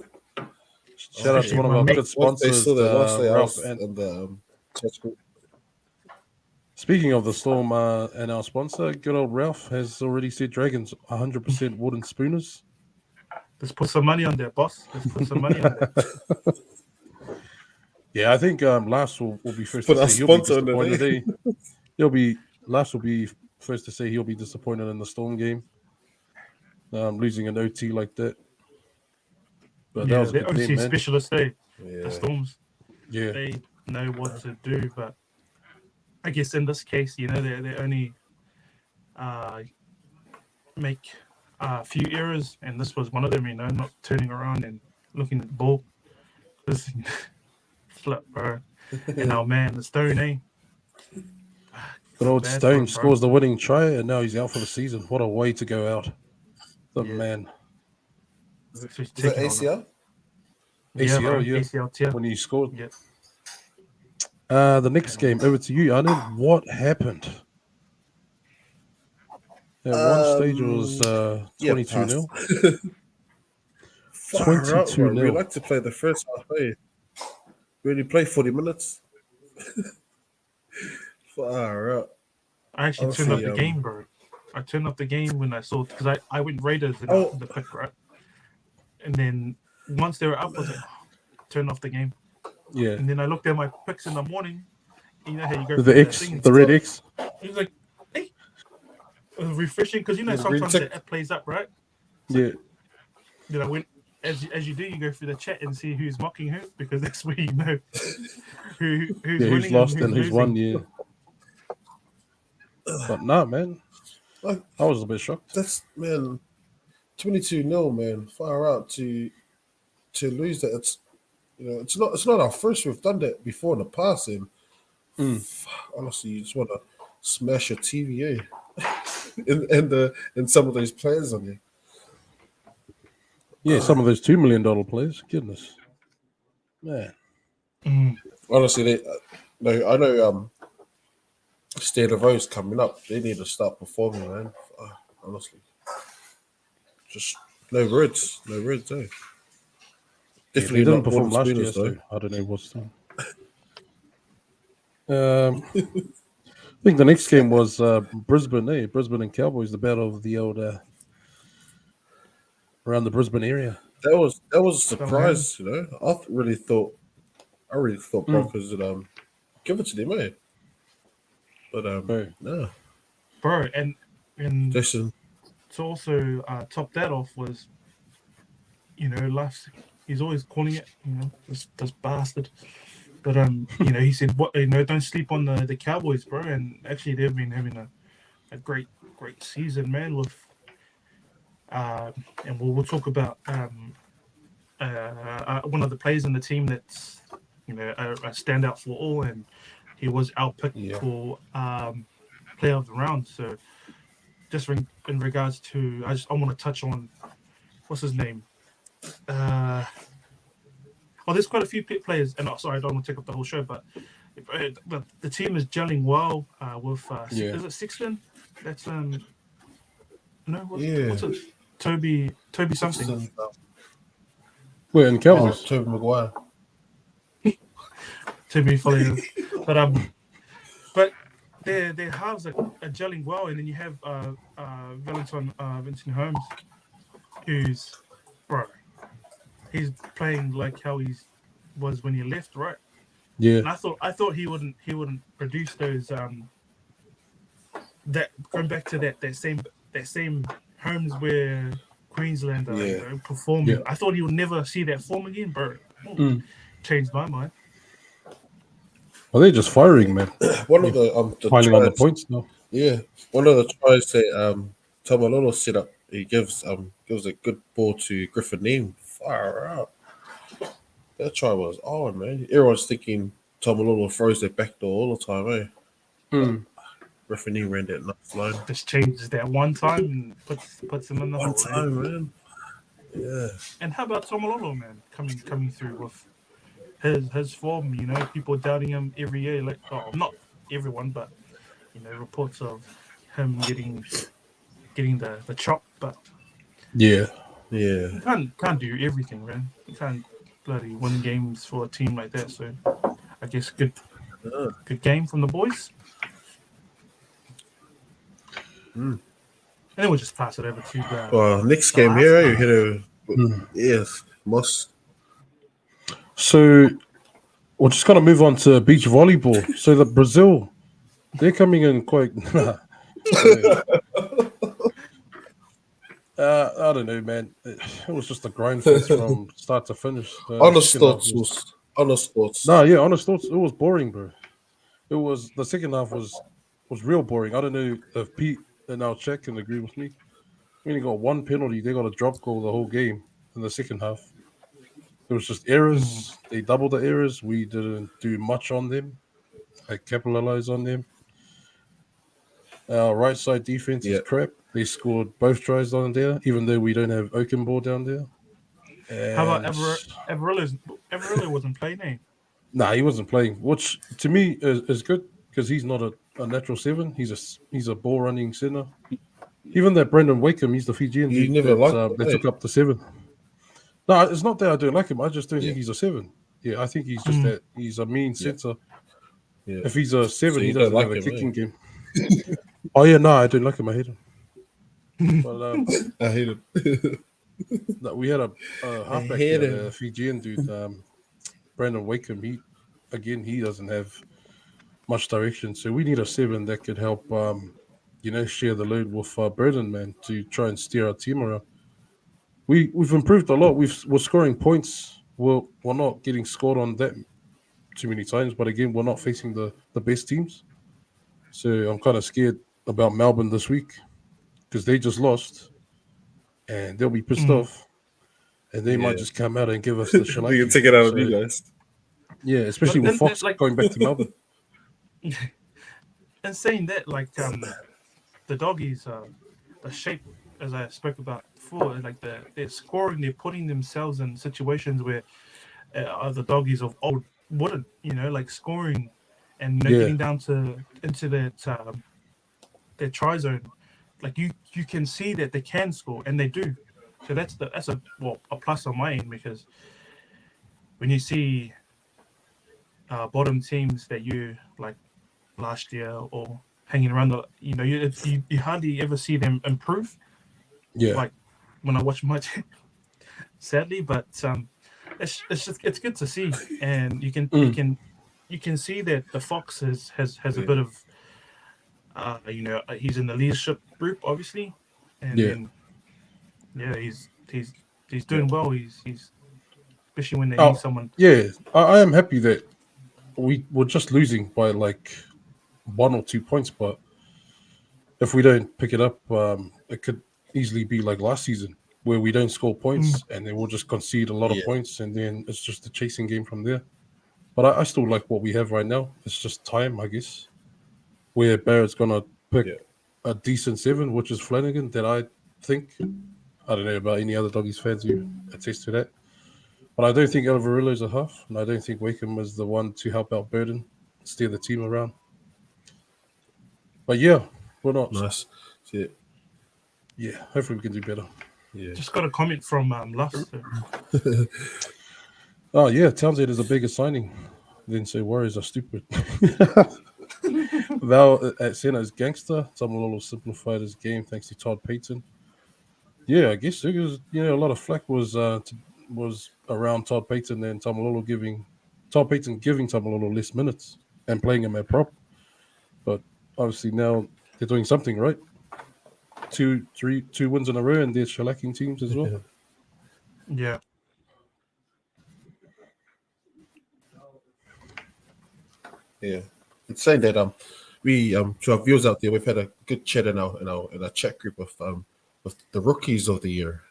Shout out to one of our good sponsors, Ralph. And the touch group. Speaking of the Storm and our sponsor, good old Ralph has already said Dragons 100% wooden spooners. Let's put some money on there, boss. Let's put some money on there. Yeah, I think Lars will be first to say he'll be disappointed. Lars will be first to say he'll be disappointed in the Storm game, losing an OT like that. But that was a the good OT game, man. specialists, the Yeah. Storms. Yeah, They know what to do, but I guess in this case, they only make a few errors, and this was one of them. Not turning around and looking at the ball. This flip, bro. And our man, the Stone, good old Bad Stone one, bro. scores the winning try, and now he's out for the season. What a way to go out, man. Is it ACL? ACL, yeah. ACL tear. When he scored. Yeah. The next game, over to you, Arnold. What happened? At one stage, it was 22-0. 22-0. We like to play the first half, eh? We only play 40 minutes. Far out. I actually turned up the game, bro. I turned up the game when I saw, because I went Raiders in the pick, right? And then once they were up, I was like, turn off the game. Yeah. And then I looked at my picks in the morning. You know how you go The X, the red X. It was like, hey, it was refreshing because sometimes the app plays up, right? Yeah. Then I went, as you do, you go through the chat and see who's mocking who, because that's where you know who's winning, who's lost and who's losing. won. Yeah. But nah, man. I was a bit shocked. That's 22-0, man. Far out to lose that. It's not our first. We've done that before in the past. And honestly, you just want to smash your TV, and some of those players on there. Yeah, some of those $2 million players. Goodness, man. Honestly, I know. State of O's coming up. They need to start performing, man. Honestly, just no words, eh? Definitely didn't not perform last year, Spooners, so I don't know what's done. I think the next game was Brisbane, Brisbane and Cowboys, the battle of the old around the Brisbane area. That was a surprise, I really thought Broncos would give it to them, eh? But no. Bro, and Jason. to also top that off was, last he's always calling it, this bastard. But he said, "What don't sleep on the Cowboys, bro." And actually, they've been having a great season, man. With and we'll talk about one of the players in the team that's a standout for all, and he was our pick for player of the round. So just in regards to, I want to touch on what's his name. There's quite a few players, and sorry, I don't want to take up the whole show, but the team is gelling well with. Is it Sexton? That's what's it? Toby something. We're in Cowboys. Toby Maguire. Toby following, but their halves are gelling well, and then you have Vincent Holmes, who's he's playing like how he was when he left, right? Yeah. And I thought he wouldn't produce those that going back to that same Holmes where Queensland performing. Yeah. I thought he would never see that form again, bro. Changed my mind. Are they just firing, man? One of the Piling on the tries- points now. Yeah, one of the tries that Tamalolo set up, he gives a good ball to Griffin Neem. Fire out. That try was on, man. Everyone's thinking Tamalolo throws their back door all the time, eh? Griffin Neem ran that nice line. Just changes that one time and puts him in the One hole. time, man. Yeah. And how about Tomalolo, man, coming through with his form? You know, people doubting him every year. Like, oh, not everyone, but you know, reports of him getting the chop. But Yeah. you can't do everything, man. You can't bloody win games for a team like that. So I guess good game from the boys. And then we'll just pass it over to the. Well, next the game last here, one. you hit a yes, must. So we're just gonna move on to beach volleyball. So the Brazil, they're coming in quite. I don't know, man. It was just a grind fest from start to finish. Honest thoughts. Honest thoughts. No, yeah, honest thoughts. It was boring, bro. It was the second half was real boring. I don't know if Pete and our check can agree with me. We only got one penalty. They got a drop goal the whole game in the second half. It was just errors. They doubled the errors. We didn't do much on them. I capitalized on them. Our right side defense is crap. They scored both tries down there, even though we don't have Oakenball down there. How about Everilla wasn't playing, eh? Nah, he wasn't playing, which to me is good because he's not a natural seven. He's a ball running center. Even that Brendan Wakeham, he's the Fijian You dude never liked him, that took up the seven. No, it's not that I don't like him. I just don't think he's a seven. Yeah, I think he's just that he's a mean center. Yeah. If he's a seven, So he you doesn't don't have like a him, kicking game. Oh yeah, no, I don't like him. I hate him. But I hate him. no, we had a halfback hate there, him. a Fijian dude, Brendan Wakeham. He doesn't have much direction. So we need a seven that could help, share the load with Burden, man, to try and steer our team around. We've improved a lot. We're scoring points. We're not getting scored on that too many times, but again, we're not facing the best teams. So I'm kind of scared about Melbourne this week because they just lost, and they'll be pissed off, and they might just come out and give us the shellacking. You can take it out of you guys. Yeah, especially with Fox going back to Melbourne. And saying that, like the doggies, the shape, as I spoke about before, like they're scoring, they're putting themselves in situations where the doggies of old wouldn't, like scoring and getting down into their try zone. Like you can see that they can score and they do. So that's a plus on my end, because when you see bottom teams that you like last year or hanging around, you hardly ever see them improve. Yeah, like when I watch my team, sadly, but it's good to see, and you can see that the Fox has a bit of he's in the leadership group, obviously, and he's doing well. He's especially when they need someone. Yeah, I am happy that we're just losing by like 1 or 2 points, but if we don't pick it up, it could easily be like last season where we don't score points and then we'll just concede a lot of points, and then it's just a chasing game from there. But I still like what we have right now. It's just time, I guess, where Barrett's gonna pick a decent seven, which is Flanagan. That I think. I don't know about any other doggies fans who attest to that. But I don't think Alvarillo's a half, and I don't think Wakeham is the one to help out Burden, steer the team around. But yeah, we're not. Nice. Yeah, hopefully we can do better. Yeah. Just got a comment from Lust. Oh yeah, Townsend is a bigger signing. Then say Warriors are stupid. Val at center is gangster. Tamalolo simplified his game thanks to Todd Payton. Yeah, I guess because a lot of flack was around Todd Payton and Tamalolo giving Tamalolo less minutes and playing him at prop. But obviously now they're doing something right. 2 wins in a row, and they're shellacking teams as well. Yeah. Yeah. It's saying that we to our viewers out there, we've had a good chat in our chat group with the rookies of the year.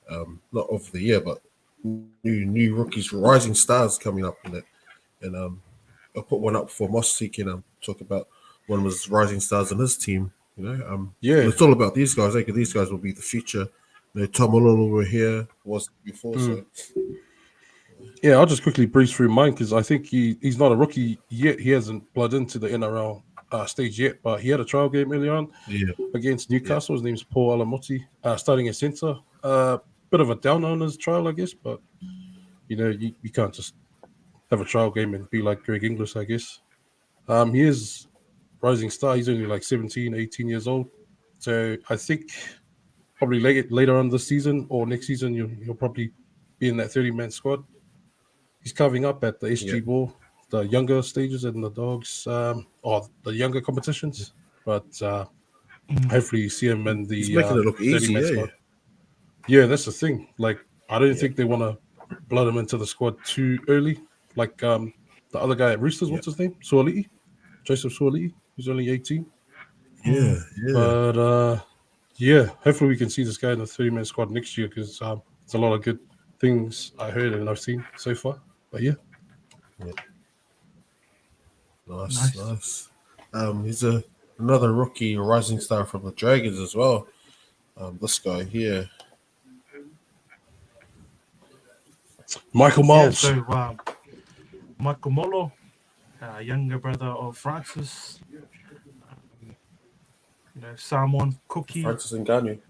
Not of the year, but new rookies, rising stars coming up in it. And I'll put one up for Moss, so he can talk about one was rising stars on his team. It's all about these guys. I think these guys will be the future Tom Holland were here, was before, so Yeah, I'll just quickly breeze through mine because I think he's not a rookie yet. He hasn't blood into the NRL stage yet, but he had a trial game early on yeah, against Newcastle. His name's Paul Alamotti, starting at centre. Bit of a down on his trial, I guess, but you can't just have a trial game and be like Greg Inglis, I guess. He is rising star. He's only like 17, 18 years old. So I think probably later on this season or next season, you'll probably be in that 30-man squad. He's carving up at the SG Ball, the younger stages and the Dogs, or the younger competitions. But hopefully you see him in the he's making it look easy, 30-man yeah. squad. Yeah, that's the thing. Like, I don't think they want to blood him into the squad too early. Like the other guy at Roosters, what's his name? Suoli'i? Joseph Suoli'i. He's only 18. Yeah. But yeah, hopefully we can see this guy in the 30-man squad next year because there's a lot of good things I heard and I've seen so far. But yeah. Nice. He's another rookie rising star from the Dragons as well. This guy here. Michael Miles. Yeah, so Michael Molo, younger brother of Francis, Samoan Cookie, Francis Ngannou.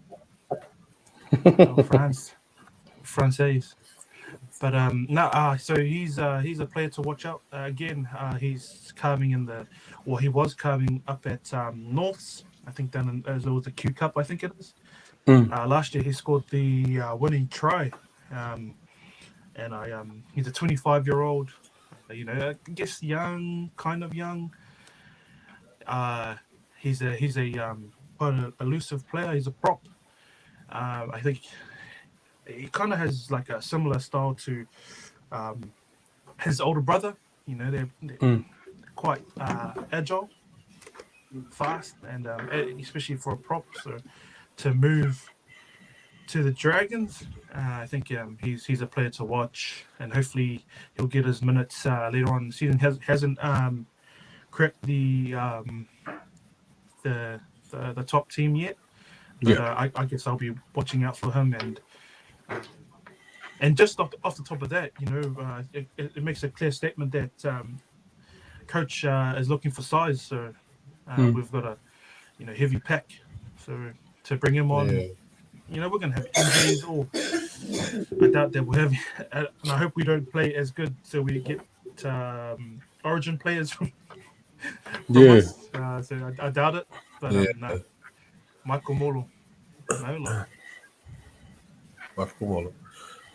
Francaise. But so he's a player to watch out. Again, he's carving he was carving up at Norths. I think down in as well the Q Cup. I think it is. Last year he scored the winning try, and he's a 25-year-old. I guess young, kind of young. He's a quite an elusive player. He's a prop. I think he kind of has like a similar style to his older brother. They're quite agile, fast, and especially for a prop. So to move to the Dragons, I think he's a player to watch, and hopefully he'll get his minutes later on in the season. Hasn't cracked the top team yet, but I guess I'll be watching out for him. And just off the top of that, it makes a clear statement that coach is looking for size. So we've got a heavy pack. So to bring him on, we're going to have injuries. Or I doubt that we'll have, and I hope we don't play as good. So we get Origin players from us. So I doubt it. But no, Michael Molo, no. Michael Molo.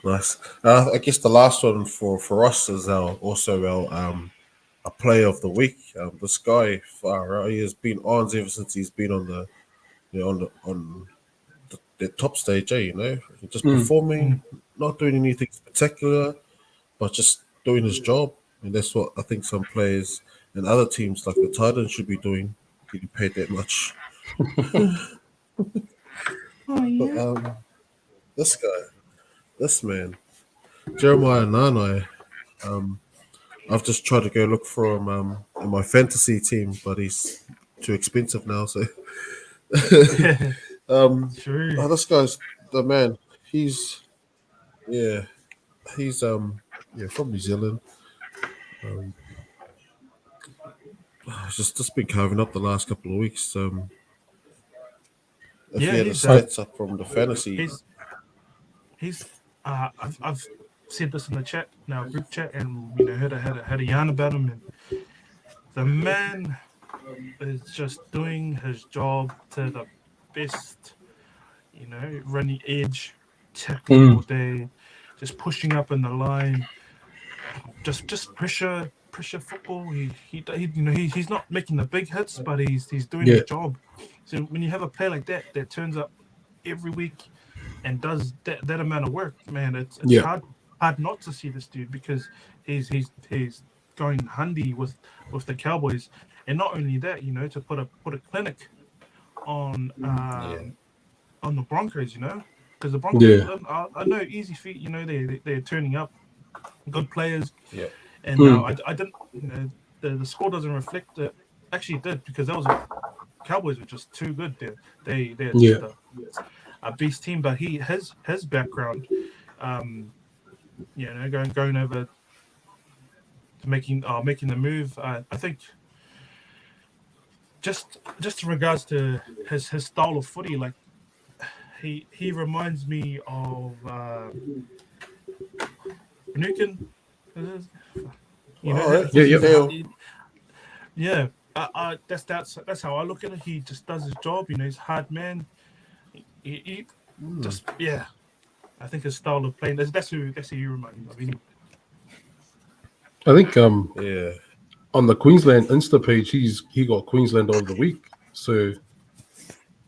Nice. I guess the last one for us is our a player of the week. This guy, he has been on ever since he's been on the top stage. Just performing, not doing anything spectacular, but just doing his job. And that's what I think some players and other teams like the Titans should be doing, getting paid that much. But, this man, Jeremiah Nanai, I've just tried to go look for him in my fantasy team, but he's too expensive now. So, this guy's the man. He's from New Zealand. Just been carving up the last couple of weeks. If he had the stats up from the fantasy, I've said this in the chat, now group chat, and had a yarn about him. And the man is just doing his job to the best. Running edge, tackling all day, just pushing up in the line, just pressure football. He's not making the big hits, but he's doing his job. So when you have a player like that turns up every week and does that amount of work, man, it's hard not to see this dude, because he's going handy with the Cowboys. And not only that, to put a clinic on the Broncos, because the Broncos, I know easy feat, they're turning up good players. And I didn't, the score doesn't reflect it. Actually, it did, because Cowboys were just too good there. They're just beast team, but his background, going over to making the move. I think just in regards to his style of footy, like he reminds me of Nukin. Yeah. That's how I look at it. He just does his job. He's a hard man. He just I think his style of playing. That's who you remind me of. Anyway. I think on the Queensland Insta page, he got Queenslander of the week. So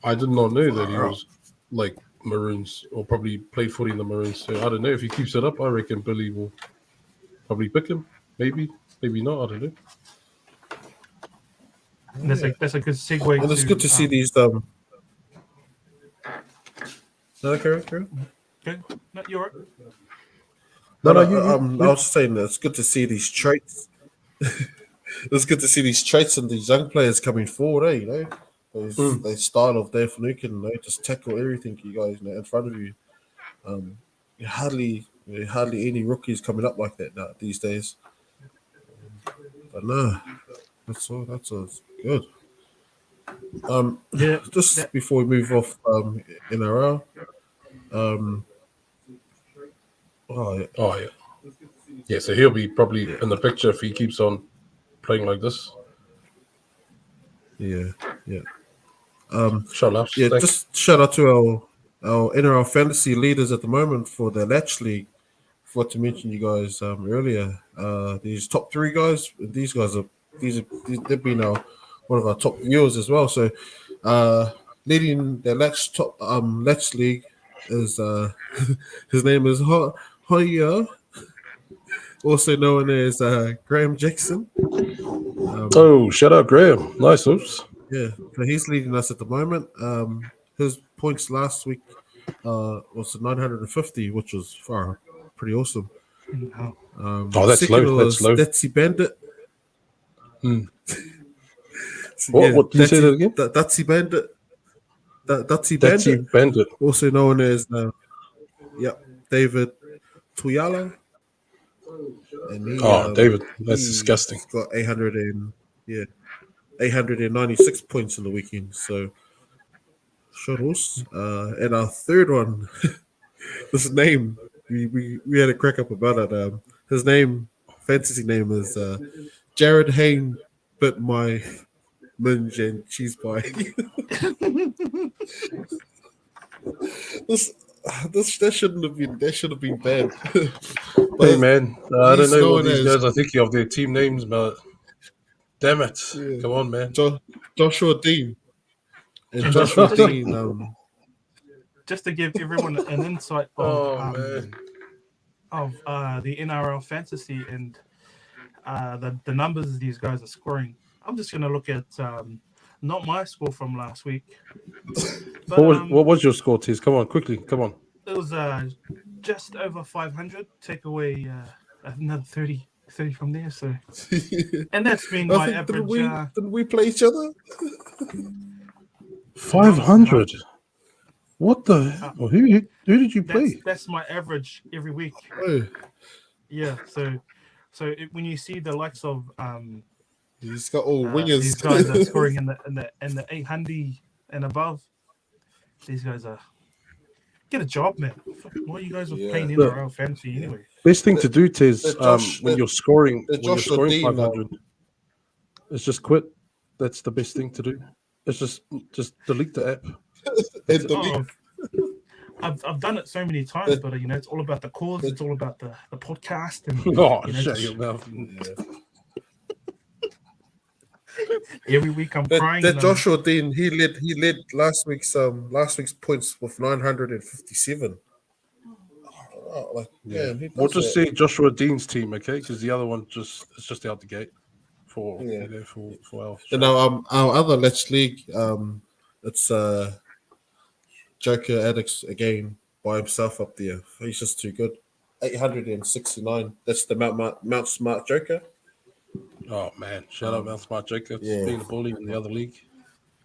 I did not know that he was like Maroons or probably played footy in the Maroons. So I don't know if he keeps it up. I reckon Billy will probably pick him. Maybe not. I don't know. And that's a good segue. And it's good to see these. No, carry on. Okay, no, you're right. I was saying that it's good to see these traits. It's good to see these traits and these young players coming forward. Their style of their Finucane, just tackle everything you guys in front of you. Hardly any rookies coming up like that now these days. But no, that's all good. Just before we move off NRL. Yeah, so he'll be probably in the picture if he keeps on playing like this. Yeah. Shout out. Just shout out to our NRL fantasy leaders at the moment for the Latched League. Forgot to mention you guys earlier. These top three guys, they've been one of our top viewers as well. So leading the Latched League is his name is Hoya, also known as Graham Jackson. Shout out Graham. Nice. Oops. Yeah, so he's leading us at the moment. His points last week was 950, which was pretty awesome. That's low. That's low. Datsy Bandit. What did you say that again? Datsy Bandit. Datsy Bandit. Also known as David Tuyala. And David, that's disgusting. Got 896 points in the weekend. So, shuttles. And our third one, this name, we had a crack up about it. His fantasy name is Jared Hain, but my minge and cheese pie. That shouldn't have been. That should have been bad. Hey man, I don't know what these guys are thinking of their team names, but damn it, come on, man. Joshua Dean. And Joshua Dean. Just to give everyone an insight of the NRL fantasy and the numbers these guys are scoring. I'm just going to look at not my score from last week. But, what was your score, Tiz? Come on, quickly. Come on. It was just over 500. Take away another 30 from there. So, and that's been my average. Didn't we play each other? 500. What the? Who did you play? That's my average every week. Oh. Yeah. So when you see the likes of he's got all wingers. These guys are scoring in the 800 and above. These guys are get a job, man. Why are you guys playing NRL fantasy anyway? Best thing to do, Tiz, when you're scoring 500, is just quit. That's the best thing to do. It's just delete the app. I've done it so many times, but it's all about the cause. It's all about the podcast. And, shut your mouth. Every week I'm crying. That Joshua Dean, he led last week's points with 957. We'll just say Joshua Dean's team, okay? Because the other one is just out the gate for our. And now our other Let's League, it's Joker Addicts again by himself up there. He's just too good. 869. That's the Mount Smart Joker. Oh man, shout out Mount Smart Joker being a bully in the other league.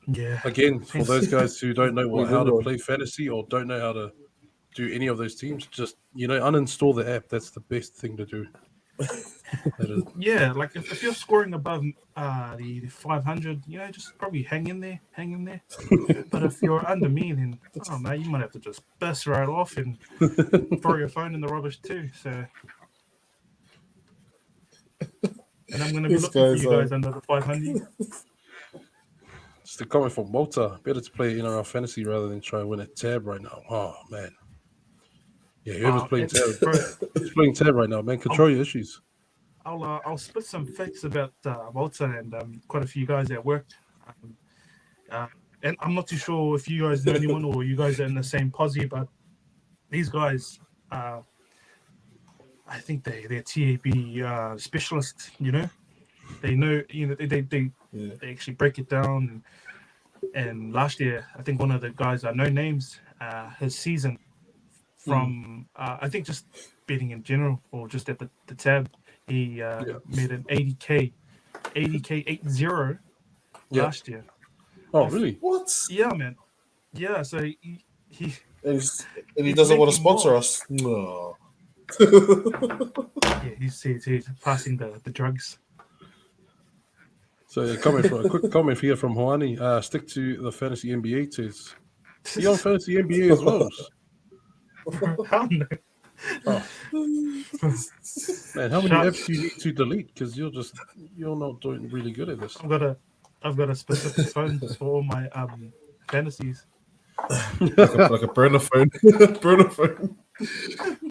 Yeah. Again, for those guys who don't know how to everyone. play fantasy or don't know how to do any of those teams, just uninstall the app. That's the best thing to do. That is, Yeah, like if you're scoring above the 500, just probably hang in there. But if you're under me, then mate, you might have to just burst right off and throw your phone in the rubbish too. So, and I'm gonna be This looking for guy's, you guys under the 500. it's the comment from Malta. Better to play NRL fantasy rather than try and win a tab right now. Oh man. Yeah, whoever's playing tab, who's playing tab right now, man. Control your issues. I'll spit some facts about Malta and quite a few guys at work. And I'm not too sure if you guys know anyone or you guys are in the same posse, but these guys, I think they're TAB specialists. They know. They actually break it down. And last year, I think one of the guys, no names, his season from I think just betting in general or just at the tab, he made an 80k 80 last year. Oh, really? What? Yeah, man. Yeah, so he And he doesn't want to making sponsor more. us. No. yeah, he's passing the drugs. So a quick comment here from Hoani. Stick to the fantasy NBA teams. He on fantasy NBA as well. Hell no. Man, how many Shut- apps do you need to delete? Because you're not doing really good at this. I've got a specific phone for all my fantasies. like a burner phone. Burner phone.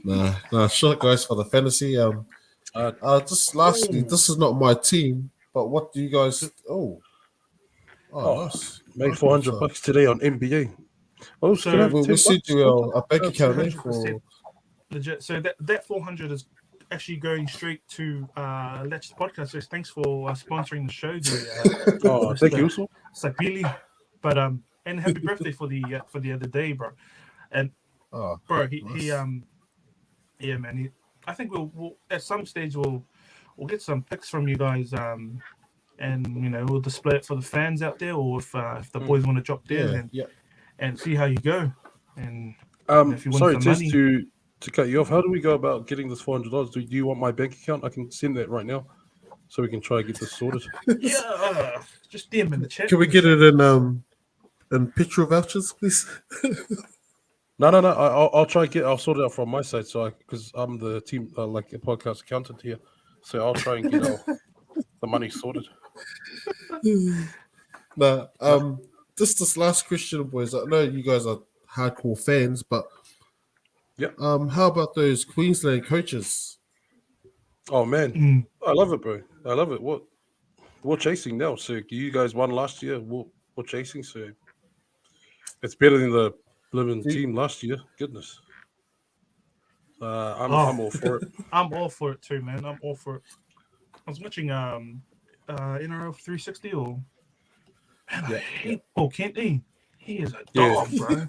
Nah, shut guys for the fantasy. Just lastly, this is not my team, but what do you guys? Nice. Made Nice $400 one, today on NBA. Oh, So can I have We'll 10 see bucks? you a bank account 100%. Legit. So that 400 is actually going straight to Latched Podcast. So thanks for sponsoring the show. Thank you. Also. Sapili. But and happy birthday for the other day, bro. And bro, he yeah, man. I think we'll at some stage we'll get some pics from you guys. And we'll display it for the fans out there, or if the boys want to drop theirs and see how you go. And if you want Sorry, some just money, to cut you off. How do we go about getting this $400? Do you want my bank account? I can send that right now, so we can try and get this sorted. just DM in the chat. Can we get it in picture vouchers, please? No. I'll try and I'll sort it out from my side, because I'm the team, like a podcast accountant here. So I'll try and get the money sorted. This last question, boys. I know you guys are hardcore fans, but how about those Queensland coaches? Oh man, I love it, bro. I love it. We're chasing now. So you guys won last year. We're chasing. So it's better than the living team last year. Goodness. I'm all for it. I'm all for it too, man. I'm all for it. I was watching NRL 360 or man, I hate Paul Kent. He is a dog, bro.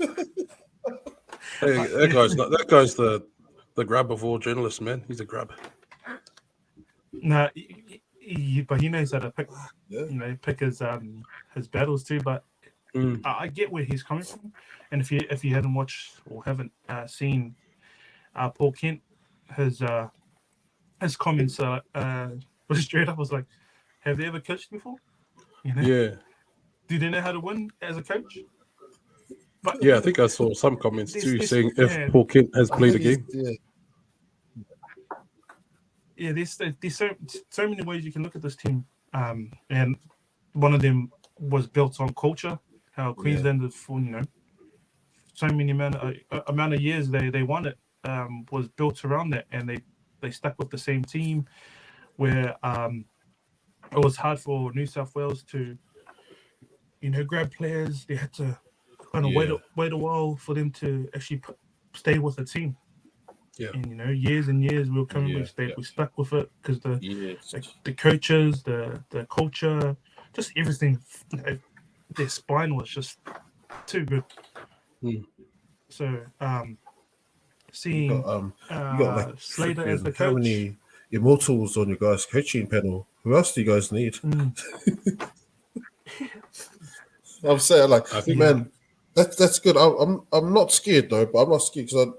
Hey, that guy's the grab of all journalists, man. He's a grab. Nah, but he knows how to pick. Pick his battles too. But I get where he's coming from. And if you hadn't watched or haven't seen Paul Kent, his comments was straight up. Was like, "Have they ever coached before? Yeah. Do they know how to win as a coach?" But Yeah, I think I saw some comments too saying yeah. if Paul Kent has played a game. Yeah, there's so many ways you can look at this team, and one of them was built on culture. How Queensland, for so many amount of years they won it, was built around that, and they stuck with the same team. Where it was hard for New South Wales to, grab players. They had to kind of wait a while for them to actually stay with the team. Yeah. And years and years we were coming, we stuck with it because the coaches, the culture, just everything. Their spine was just too good. So seeing You got like Slater as the how coach. many immortals on your guys' coaching panel? Who else do you guys need? I'm saying, like, I think- man, that's good. I'm not scared though, but I'm not scared because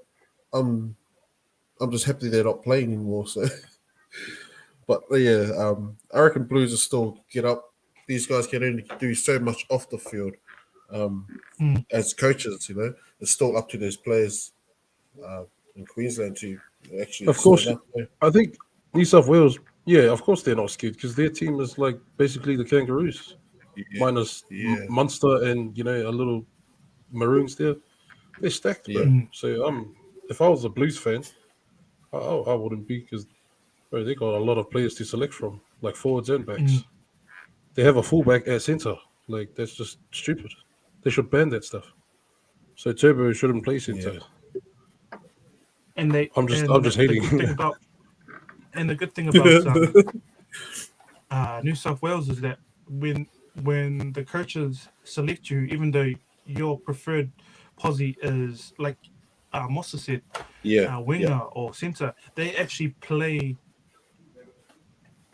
I'm just happy they're not playing anymore. So, but yeah, I reckon Blues will still get up. These guys can only do so much off the field. As coaches, you know, it's still up to those players in Queensland to actually. Of course, sign up, yeah. I think New South Wales. Yeah, of course they're not scared because their team is like basically the Kangaroos, minus Munster and a little Maroons there. They're stacked, bro. Yeah. So if I was a Blues fan, I wouldn't be because they got a lot of players to select from, like forwards and backs. They have a fullback at centre. Like that's just stupid. They should ban that stuff. So Turbo shouldn't play centre. And I'm just hating. The good thing about New South Wales is that when the coaches select you, even though your preferred posse is like Mossa said, winger or centre, they actually play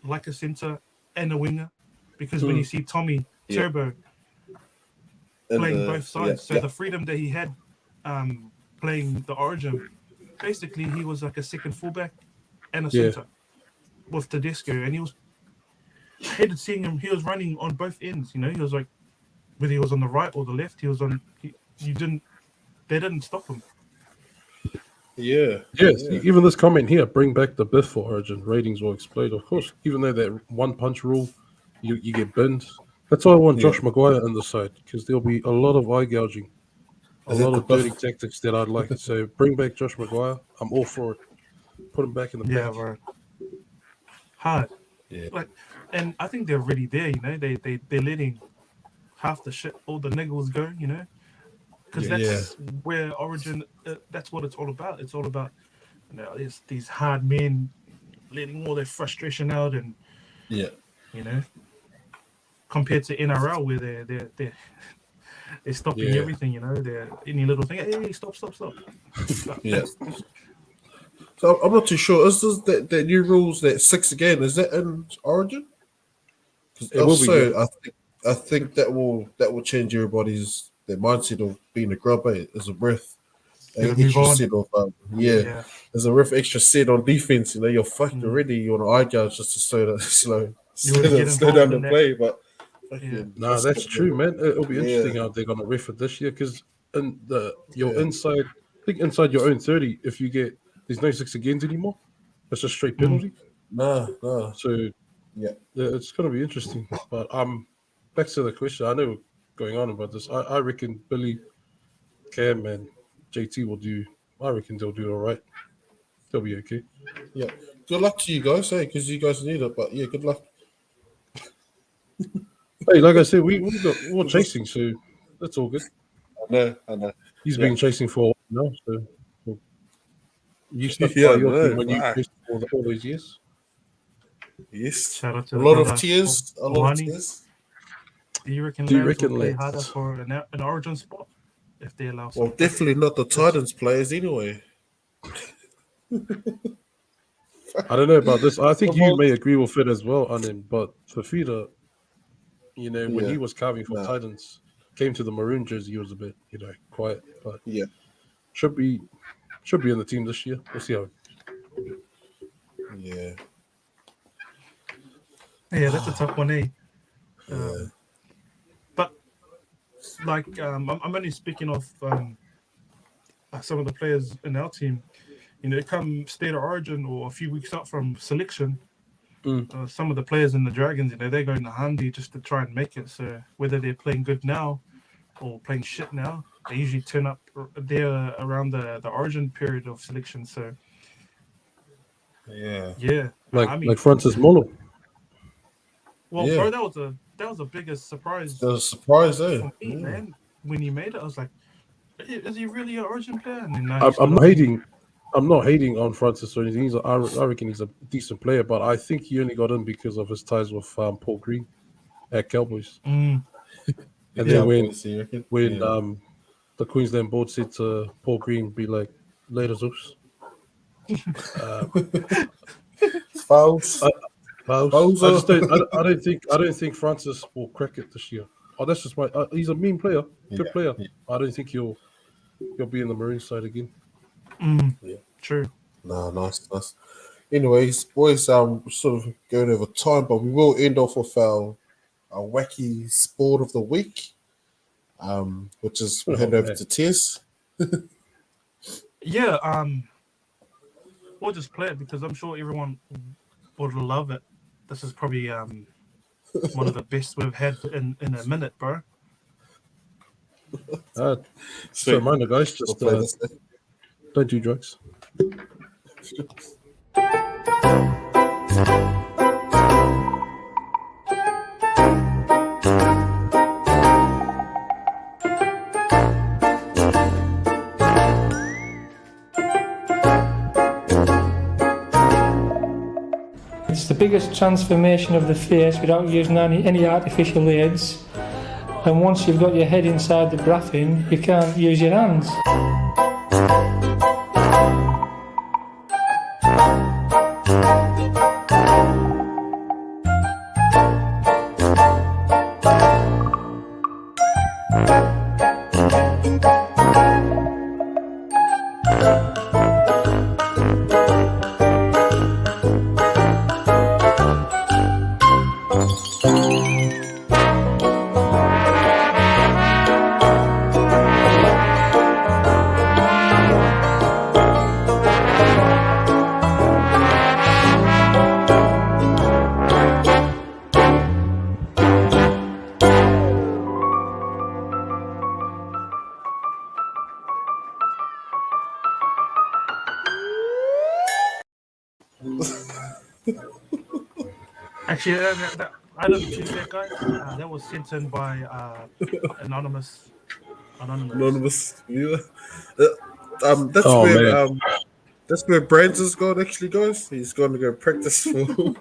like a centre and a winger, because when you see Tommy Turbo playing both sides, the freedom that he had playing the Origin, basically he was like a second fullback and a centre with Tedesco, and I hated seeing him. He was running on both ends, he was like, whether he was on the right or the left, they didn't stop him. Yes, even this comment here, bring back the Biff for Origin, ratings will explode. Of course, even though that one punch rule, you get binned. That's why I want Josh Maguire on the side, because there'll be a lot of eye gouging, a lot of dirty tactics that I'd like. So bring back Josh Maguire. I'm all for it. Put him back in the back. Bro. Hard. And I think they're already there. They're letting half the shit, all the niggles go. Because that's where Origin. That's what it's all about. It's all about it's these hard men letting all their frustration out, and compared to NRL where they're stopping everything. They're any little thing. Hey, stop. So I'm not too sure. Is this the new rules that 6 again? Is that in Origin? Because I think that will change everybody's their mindset of being a grub as a ref. Extra set of as a ref extra set on defense. You're fucked already. You want to eye gouge just to slow down the play, but. No, that's true, man. It'll be interesting how they're gonna ref it this year, because inside, I think inside your own 30, if you get there's no 6 agains anymore, it's a straight penalty. No. So it's gonna be interesting. But back to the question. I know we're going on about this. I reckon Billy, Cam, and JT will do. I reckon they'll do all right. They'll be okay. Yeah. Good luck to you guys, because you guys need it. But good luck. Hey, like I said, we're chasing, so that's all good. I know. He's been chasing for a while now, so you stuck by your team when you chased for all those years. Yes. Shout out to a lot of tears. Do you reckon will play harder for an Origin spot if they allow? Well, definitely not the Titans players anyway. I don't know about this. I think you may agree with it as well, Anin, but Fafita, when he was carving for Titans, came to the maroon jersey, he was a bit, quiet. But should be in the team this year. We'll see how. Yeah. Yeah, that's a tough one, eh? But I'm only speaking of some of the players in our team. Come state of origin or a few weeks up from selection, some of the players in the Dragons, they're going to handy just to try and make it. So whether they're playing good now or playing shit now, they usually turn up there around the origin period of selection. So like Francis Molo. Well, bro, that was the biggest surprise. That was a surprise, for me, man. When he made it, I was like, "Is he really an Origin player?" And then I'm not hating on Francis or anything. I reckon he's a decent player, but I think he only got in because of his ties with Paul Green at Cowboys. And then when the Queensland board said to Paul Green, "Be like, later, Zeus." Fouls. I don't think Francis will crack it this year. Oh, that's just my. He's a mean player, good Yeah, player. yeah. I don't think he'll be in the Maroon side again. True. No, nice. Anyways, boys, sort of going over time, but we will end off with our wacky sport of the week, which is we'll hand over man. to Tess. Yeah. We'll just play it because I'm sure everyone would love it. This is probably one of the best we've had in a minute, bro. So reminder, guys, We'll just play this thing. don't do drugs. It's the biggest transformation of the face without using any artificial aids. And once you've got your head inside the graphene, you can't use your hands. Actually, I don't choose that, guys. That was sent in by anonymous. Anonymous viewer. Man. That's where Brandon's gone. Actually, guys, he's going to go practice for.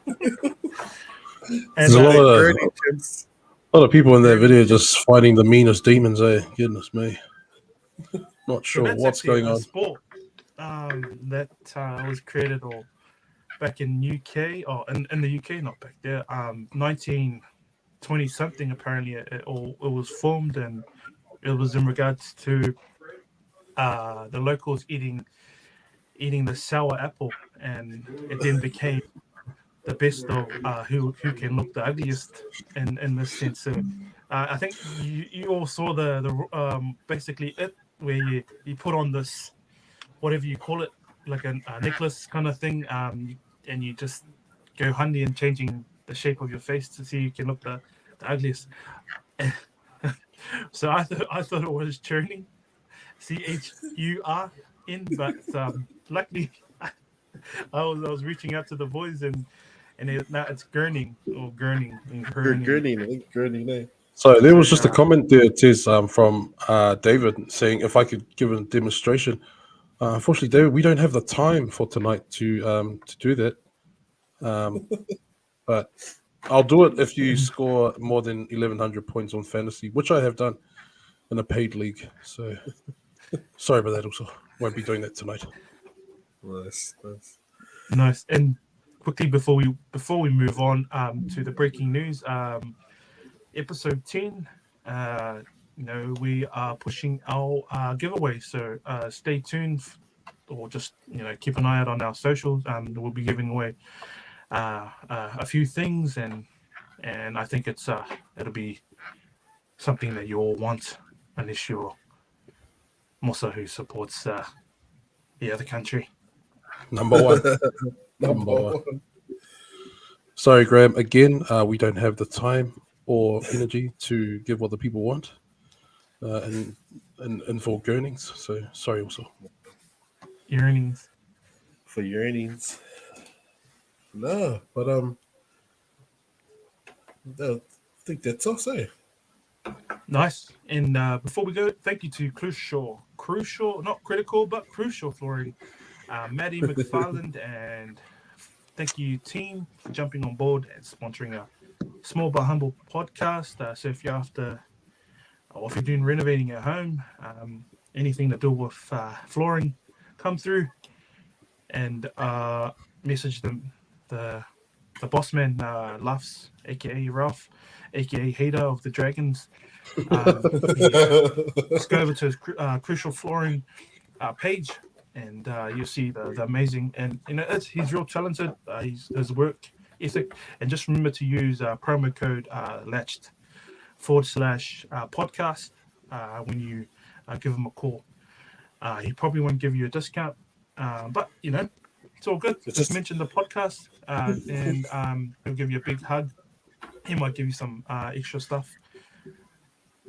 There's a lot of people in that video just fighting the meanest demons. Goodness me. Not sure that's what's actually going a on. sport that was created back in UK or in the UK, not back there. 1920 something apparently. It was formed, and it was in regards to the locals eating the sour apple, and it then became the best of who can look the ugliest in this sense. So, I think you all saw the basically it where you put on this whatever you call it, like a necklace kind of thing, and you just go handy in changing the shape of your face to see you can look the ugliest. So I thought it was churning, CHURN, but luckily I was reaching out to the boys and now it's gurning. Gurning. So there was just a comment there, Tez, from David saying if I could give a demonstration. Unfortunately, David, we don't have the time for tonight to do that. But I'll do it if you score more than 1,100 points on fantasy, which I have done in a paid league. So sorry about that. Also, won't be doing that tonight. Nice. And quickly before we move on to the breaking news, episode 10. We are pushing our giveaway, so stay tuned, or just keep an eye out on our socials. We'll be giving away a few things, and I think it'll be something that you all want, unless you're Mosa who supports the other country. Number one. Sorry, Graham. Again, we don't have the time or energy to give what the people want, and for earnings. So sorry, also. Earnings. For your earnings. No, but I think that's us, eh? Nice. And before we go, thank you to Crucial, not critical, but Crucial Flooring, Maddie McFarland, and thank you, team, for jumping on board and sponsoring a small but humble podcast. So if you're after, or if you're doing renovating at home, anything to do with flooring, come through and message them the the boss man, Luffs, aka Ralph, aka Hater of the Dragons. Just go over to his Crucial Flooring page, and you'll see the amazing, and he's real talented. His work ethic, and just remember to use promo code Latched /podcast when you give him a call. He probably won't give you a discount, but it's all good. Just mention the podcast, and he'll give you a big hug. He might give you some extra stuff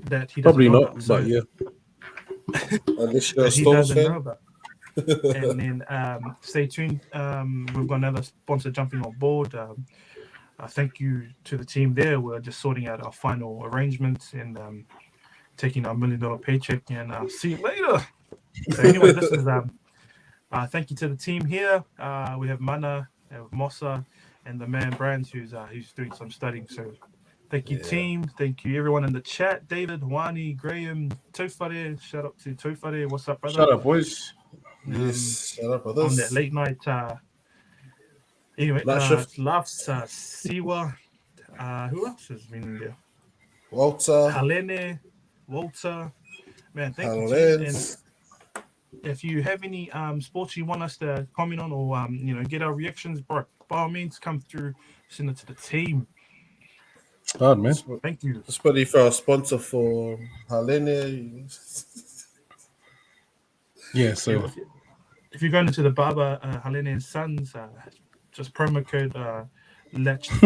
that he doesn't Probably know not, about, so but yeah. that he doesn't know about. And then stay tuned. We've got another sponsor jumping on board. Thank you to the team there. We're just sorting out our final arrangements and taking our $1 million paycheck. And see you later. So anyway, this is thank you to the team here. We have Mana, we have Mossa, and the man Brands who's doing some studying. So thank you, team. Thank you, everyone in the chat. David, Wani, Graham, Tofare. Shout out to Tofare. What's up, brother? Shout out, boys. Yes, shout out, brothers. On that late night. Anyway, Laughs, Siwa. Who else has been in there? Walter. Walter. Man, thank you. And if you have any sports you want us to comment on or get our reactions, bro, by all means, come through, send it to the team. Hard, man. Thank you. Especially for our sponsor for Halene. Yeah, so if you're going into the barber, Halene and Sons, just promo code Latched /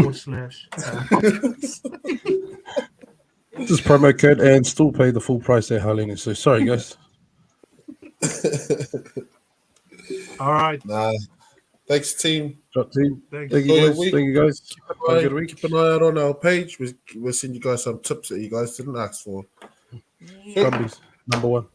just promo code and still pay the full price there, Harlene. So sorry, guys. All right. Nah. Thanks, team. Thank you, Thank guys. you. Thank you, guys. Have a good week. Keep an eye out on our page. We'll send you guys some tips that you guys didn't ask for. Brumbies, number one.